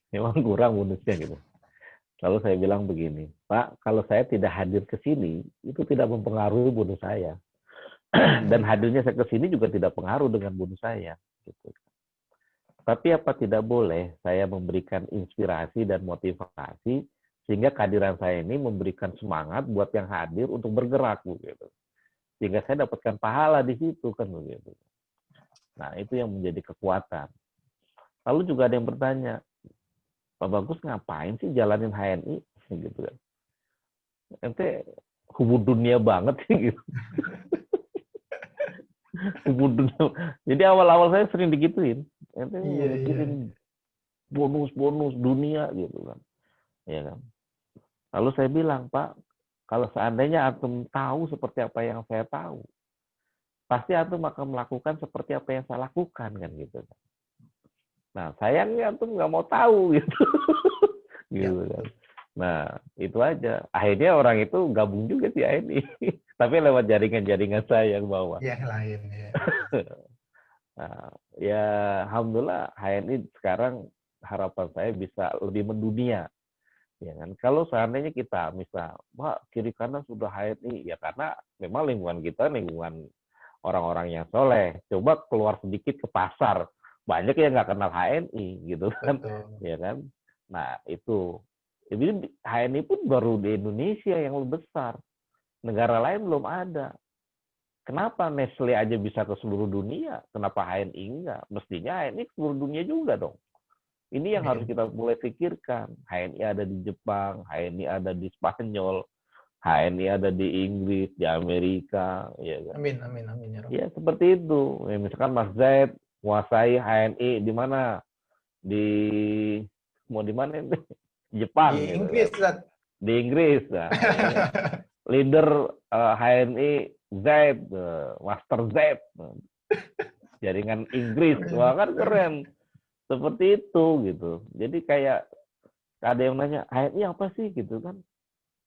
Emang kurang bonusnya gitu. Lalu saya bilang begini, Pak, kalau saya tidak hadir ke sini, itu tidak mempengaruhi bonus saya. Dan hadirnya saya ke sini juga tidak pengaruh dengan bonus saya. Gitu. Tapi apa tidak boleh saya memberikan inspirasi dan motivasi sehingga kehadiran saya ini memberikan semangat buat yang hadir untuk bergerak begitu. Sehingga saya dapatkan pahala di situ kan begitu. Nah, itu yang menjadi kekuatan. Lalu juga ada yang bertanya, Pak Bagus ngapain sih jalanin HNI gitu kan. Ente hubung dunia banget sih gitu. Jadi awal-awal saya sering digituin. Ente Iya. mikirin bonus dunia gitu kan. Ya kan. Lalu saya bilang, Pak, kalau seandainya antum tahu seperti apa yang saya tahu, pasti antum akan melakukan seperti apa yang saya lakukan kan gitu. Nah, sayangnya antum nggak mau tahu gitu. Gitu kan. Nah, itu aja. Akhirnya orang itu gabung juga di HNI. Tapi lewat jaringan-jaringan saya yang bawah. Yang lain ya. Nah, ya alhamdulillah HNI sekarang harapan saya bisa lebih mendunia. Ya kan, kalau seandainya kita misal, Pak, kiri kanan sudah HNI, ya karena memang lingkungan kita lingkungan orang-orang yang soleh. Coba keluar sedikit ke pasar, banyak yang nggak kenal HNI, gitu kan, Betul. ya kan. Nah itu, jadi HNI pun baru di Indonesia yang lebih besar, negara lain belum ada. Kenapa Nestle aja bisa ke seluruh dunia, kenapa HNI enggak? Mestinya HNI ke seluruh dunia juga dong. Ini yang harus kita mulai pikirkan. HNI ada di Jepang, HNI ada di Spanyol, HNI ada di Inggris, di Amerika, ya kan? Amin ya Rob. Ya seperti itu. Ya, misalkan Mas Zaid menguasai HNI di mana? Mau di mana ini? Jepang, Di gitu Inggris, kan? Di Inggris, nah, ya kan? Leader HNI Zaid, Master Zaid, jaringan Inggris, wah kan keren. Seperti itu gitu. Jadi kayak ada yang nanya, HNI apa sih gitu kan?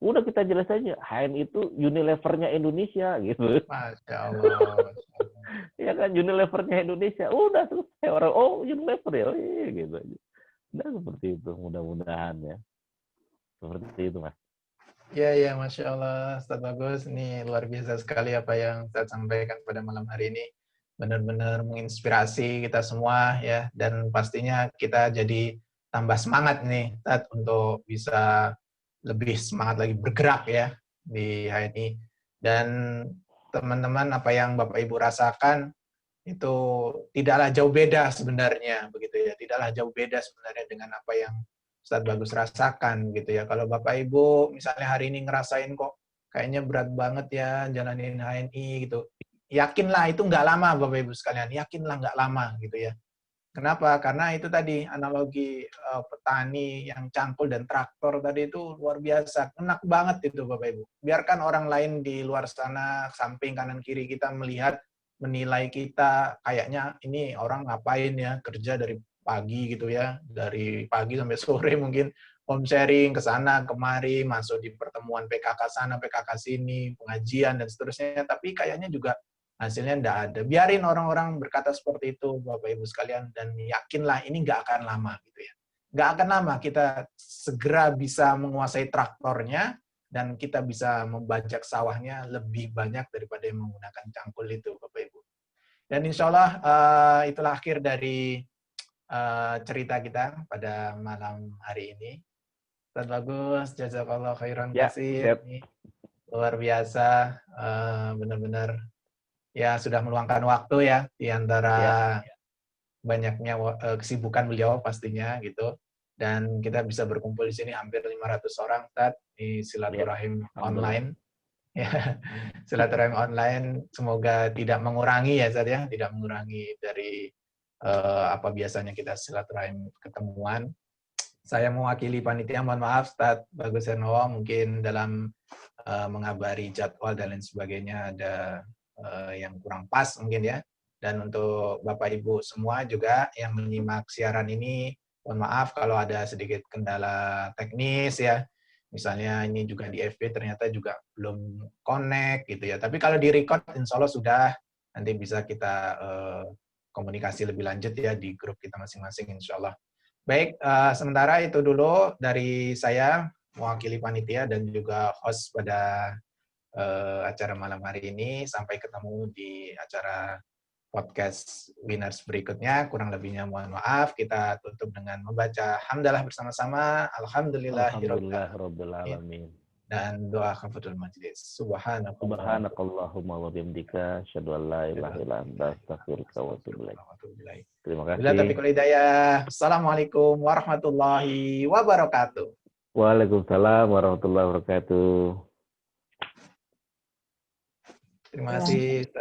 Udah kita jelas aja, HNI itu Unilevernya Indonesia gitu. Masya Allah. Ya kan Unilevernya Indonesia. Udah selesai orang, oh Unilever ya, oh, iya, gitu aja. Udah seperti itu, mudah-mudahan ya. Seperti itu Mas. Ya, Masya Allah, Ustaz Bagus. Ini luar biasa sekali apa yang Ustaz sampaikan pada malam hari ini. Benar-benar menginspirasi kita semua ya, dan pastinya kita jadi tambah semangat nih Ustaz untuk bisa lebih semangat lagi bergerak ya di HNI. Dan teman-teman, apa yang Bapak Ibu rasakan itu tidaklah jauh beda sebenarnya, begitu ya. Tidaklah jauh beda sebenarnya dengan apa yang Ustadz Bagus rasakan gitu ya. Kalau Bapak Ibu misalnya hari ini ngerasain kok kayaknya berat banget ya jalanin HNI gitu. Yakinlah itu nggak lama Bapak Ibu sekalian, yakinlah nggak lama gitu ya. Kenapa? Karena itu tadi analogi petani yang cangkul dan traktor tadi itu luar biasa. Enak banget itu Bapak Ibu. Biarkan orang lain di luar sana, samping kanan kiri kita melihat, menilai kita kayaknya ini orang ngapain ya, kerja dari pagi gitu ya, dari pagi sampai sore mungkin home sharing ke sana kemari, masuk di pertemuan PKK sana, PKK sini, pengajian dan seterusnya, tapi kayaknya juga hasilnya enggak ada. Biarin orang-orang berkata seperti itu, Bapak Ibu sekalian, dan yakinlah ini nggak akan lama gitu ya. Nggak akan lama kita segera bisa menguasai traktornya dan kita bisa membajak sawahnya lebih banyak daripada yang menggunakan cangkul itu, Bapak Ibu. Dan insya Allah itulah akhir dari cerita kita pada malam hari ini. Ustaz Bagus, jazakallah khairan kasih. Luar biasa, benar-benar ya sudah meluangkan waktu ya di antara banyaknya kesibukan beliau pastinya gitu. Dan kita bisa berkumpul di sini hampir 500 orang Ustaz di silaturahim online. Ya, silaturahim online semoga tidak mengurangi ya Ustaz ya, tidak mengurangi dari apa biasanya kita silaturahim ketemuan. Saya mewakili panitia, mohon maaf Ustaz Bagus Hernowo mungkin dalam mengabari jadwal dan lain sebagainya ada yang kurang pas mungkin ya. Dan untuk Bapak Ibu semua juga yang menyimak siaran ini, mohon maaf kalau ada sedikit kendala teknis ya. Misalnya ini juga di FB ternyata juga belum connect gitu ya. Tapi kalau di record insya Allah sudah, nanti bisa kita komunikasi lebih lanjut ya di grup kita masing-masing insya Allah. Baik, sementara itu dulu dari saya mewakili panitia dan juga host pada acara malam hari ini. Sampai ketemu di acara podcast Winners berikutnya. Kurang lebihnya mohon maaf. Kita tutup dengan membaca hamdalah bersama-sama. Alhamdulillahirabbil alamin. Dan doa kafatul majlis. Subhanakallahumma wa bihamdika asyhadu an la ilaha illa anta astaghfiruka wa atubu ilaik. Terima kasih. Assalamualaikum warahmatullahi wabarakatuh. Waalaikumsalam warahmatullahi wabarakatuh. Terima kasih.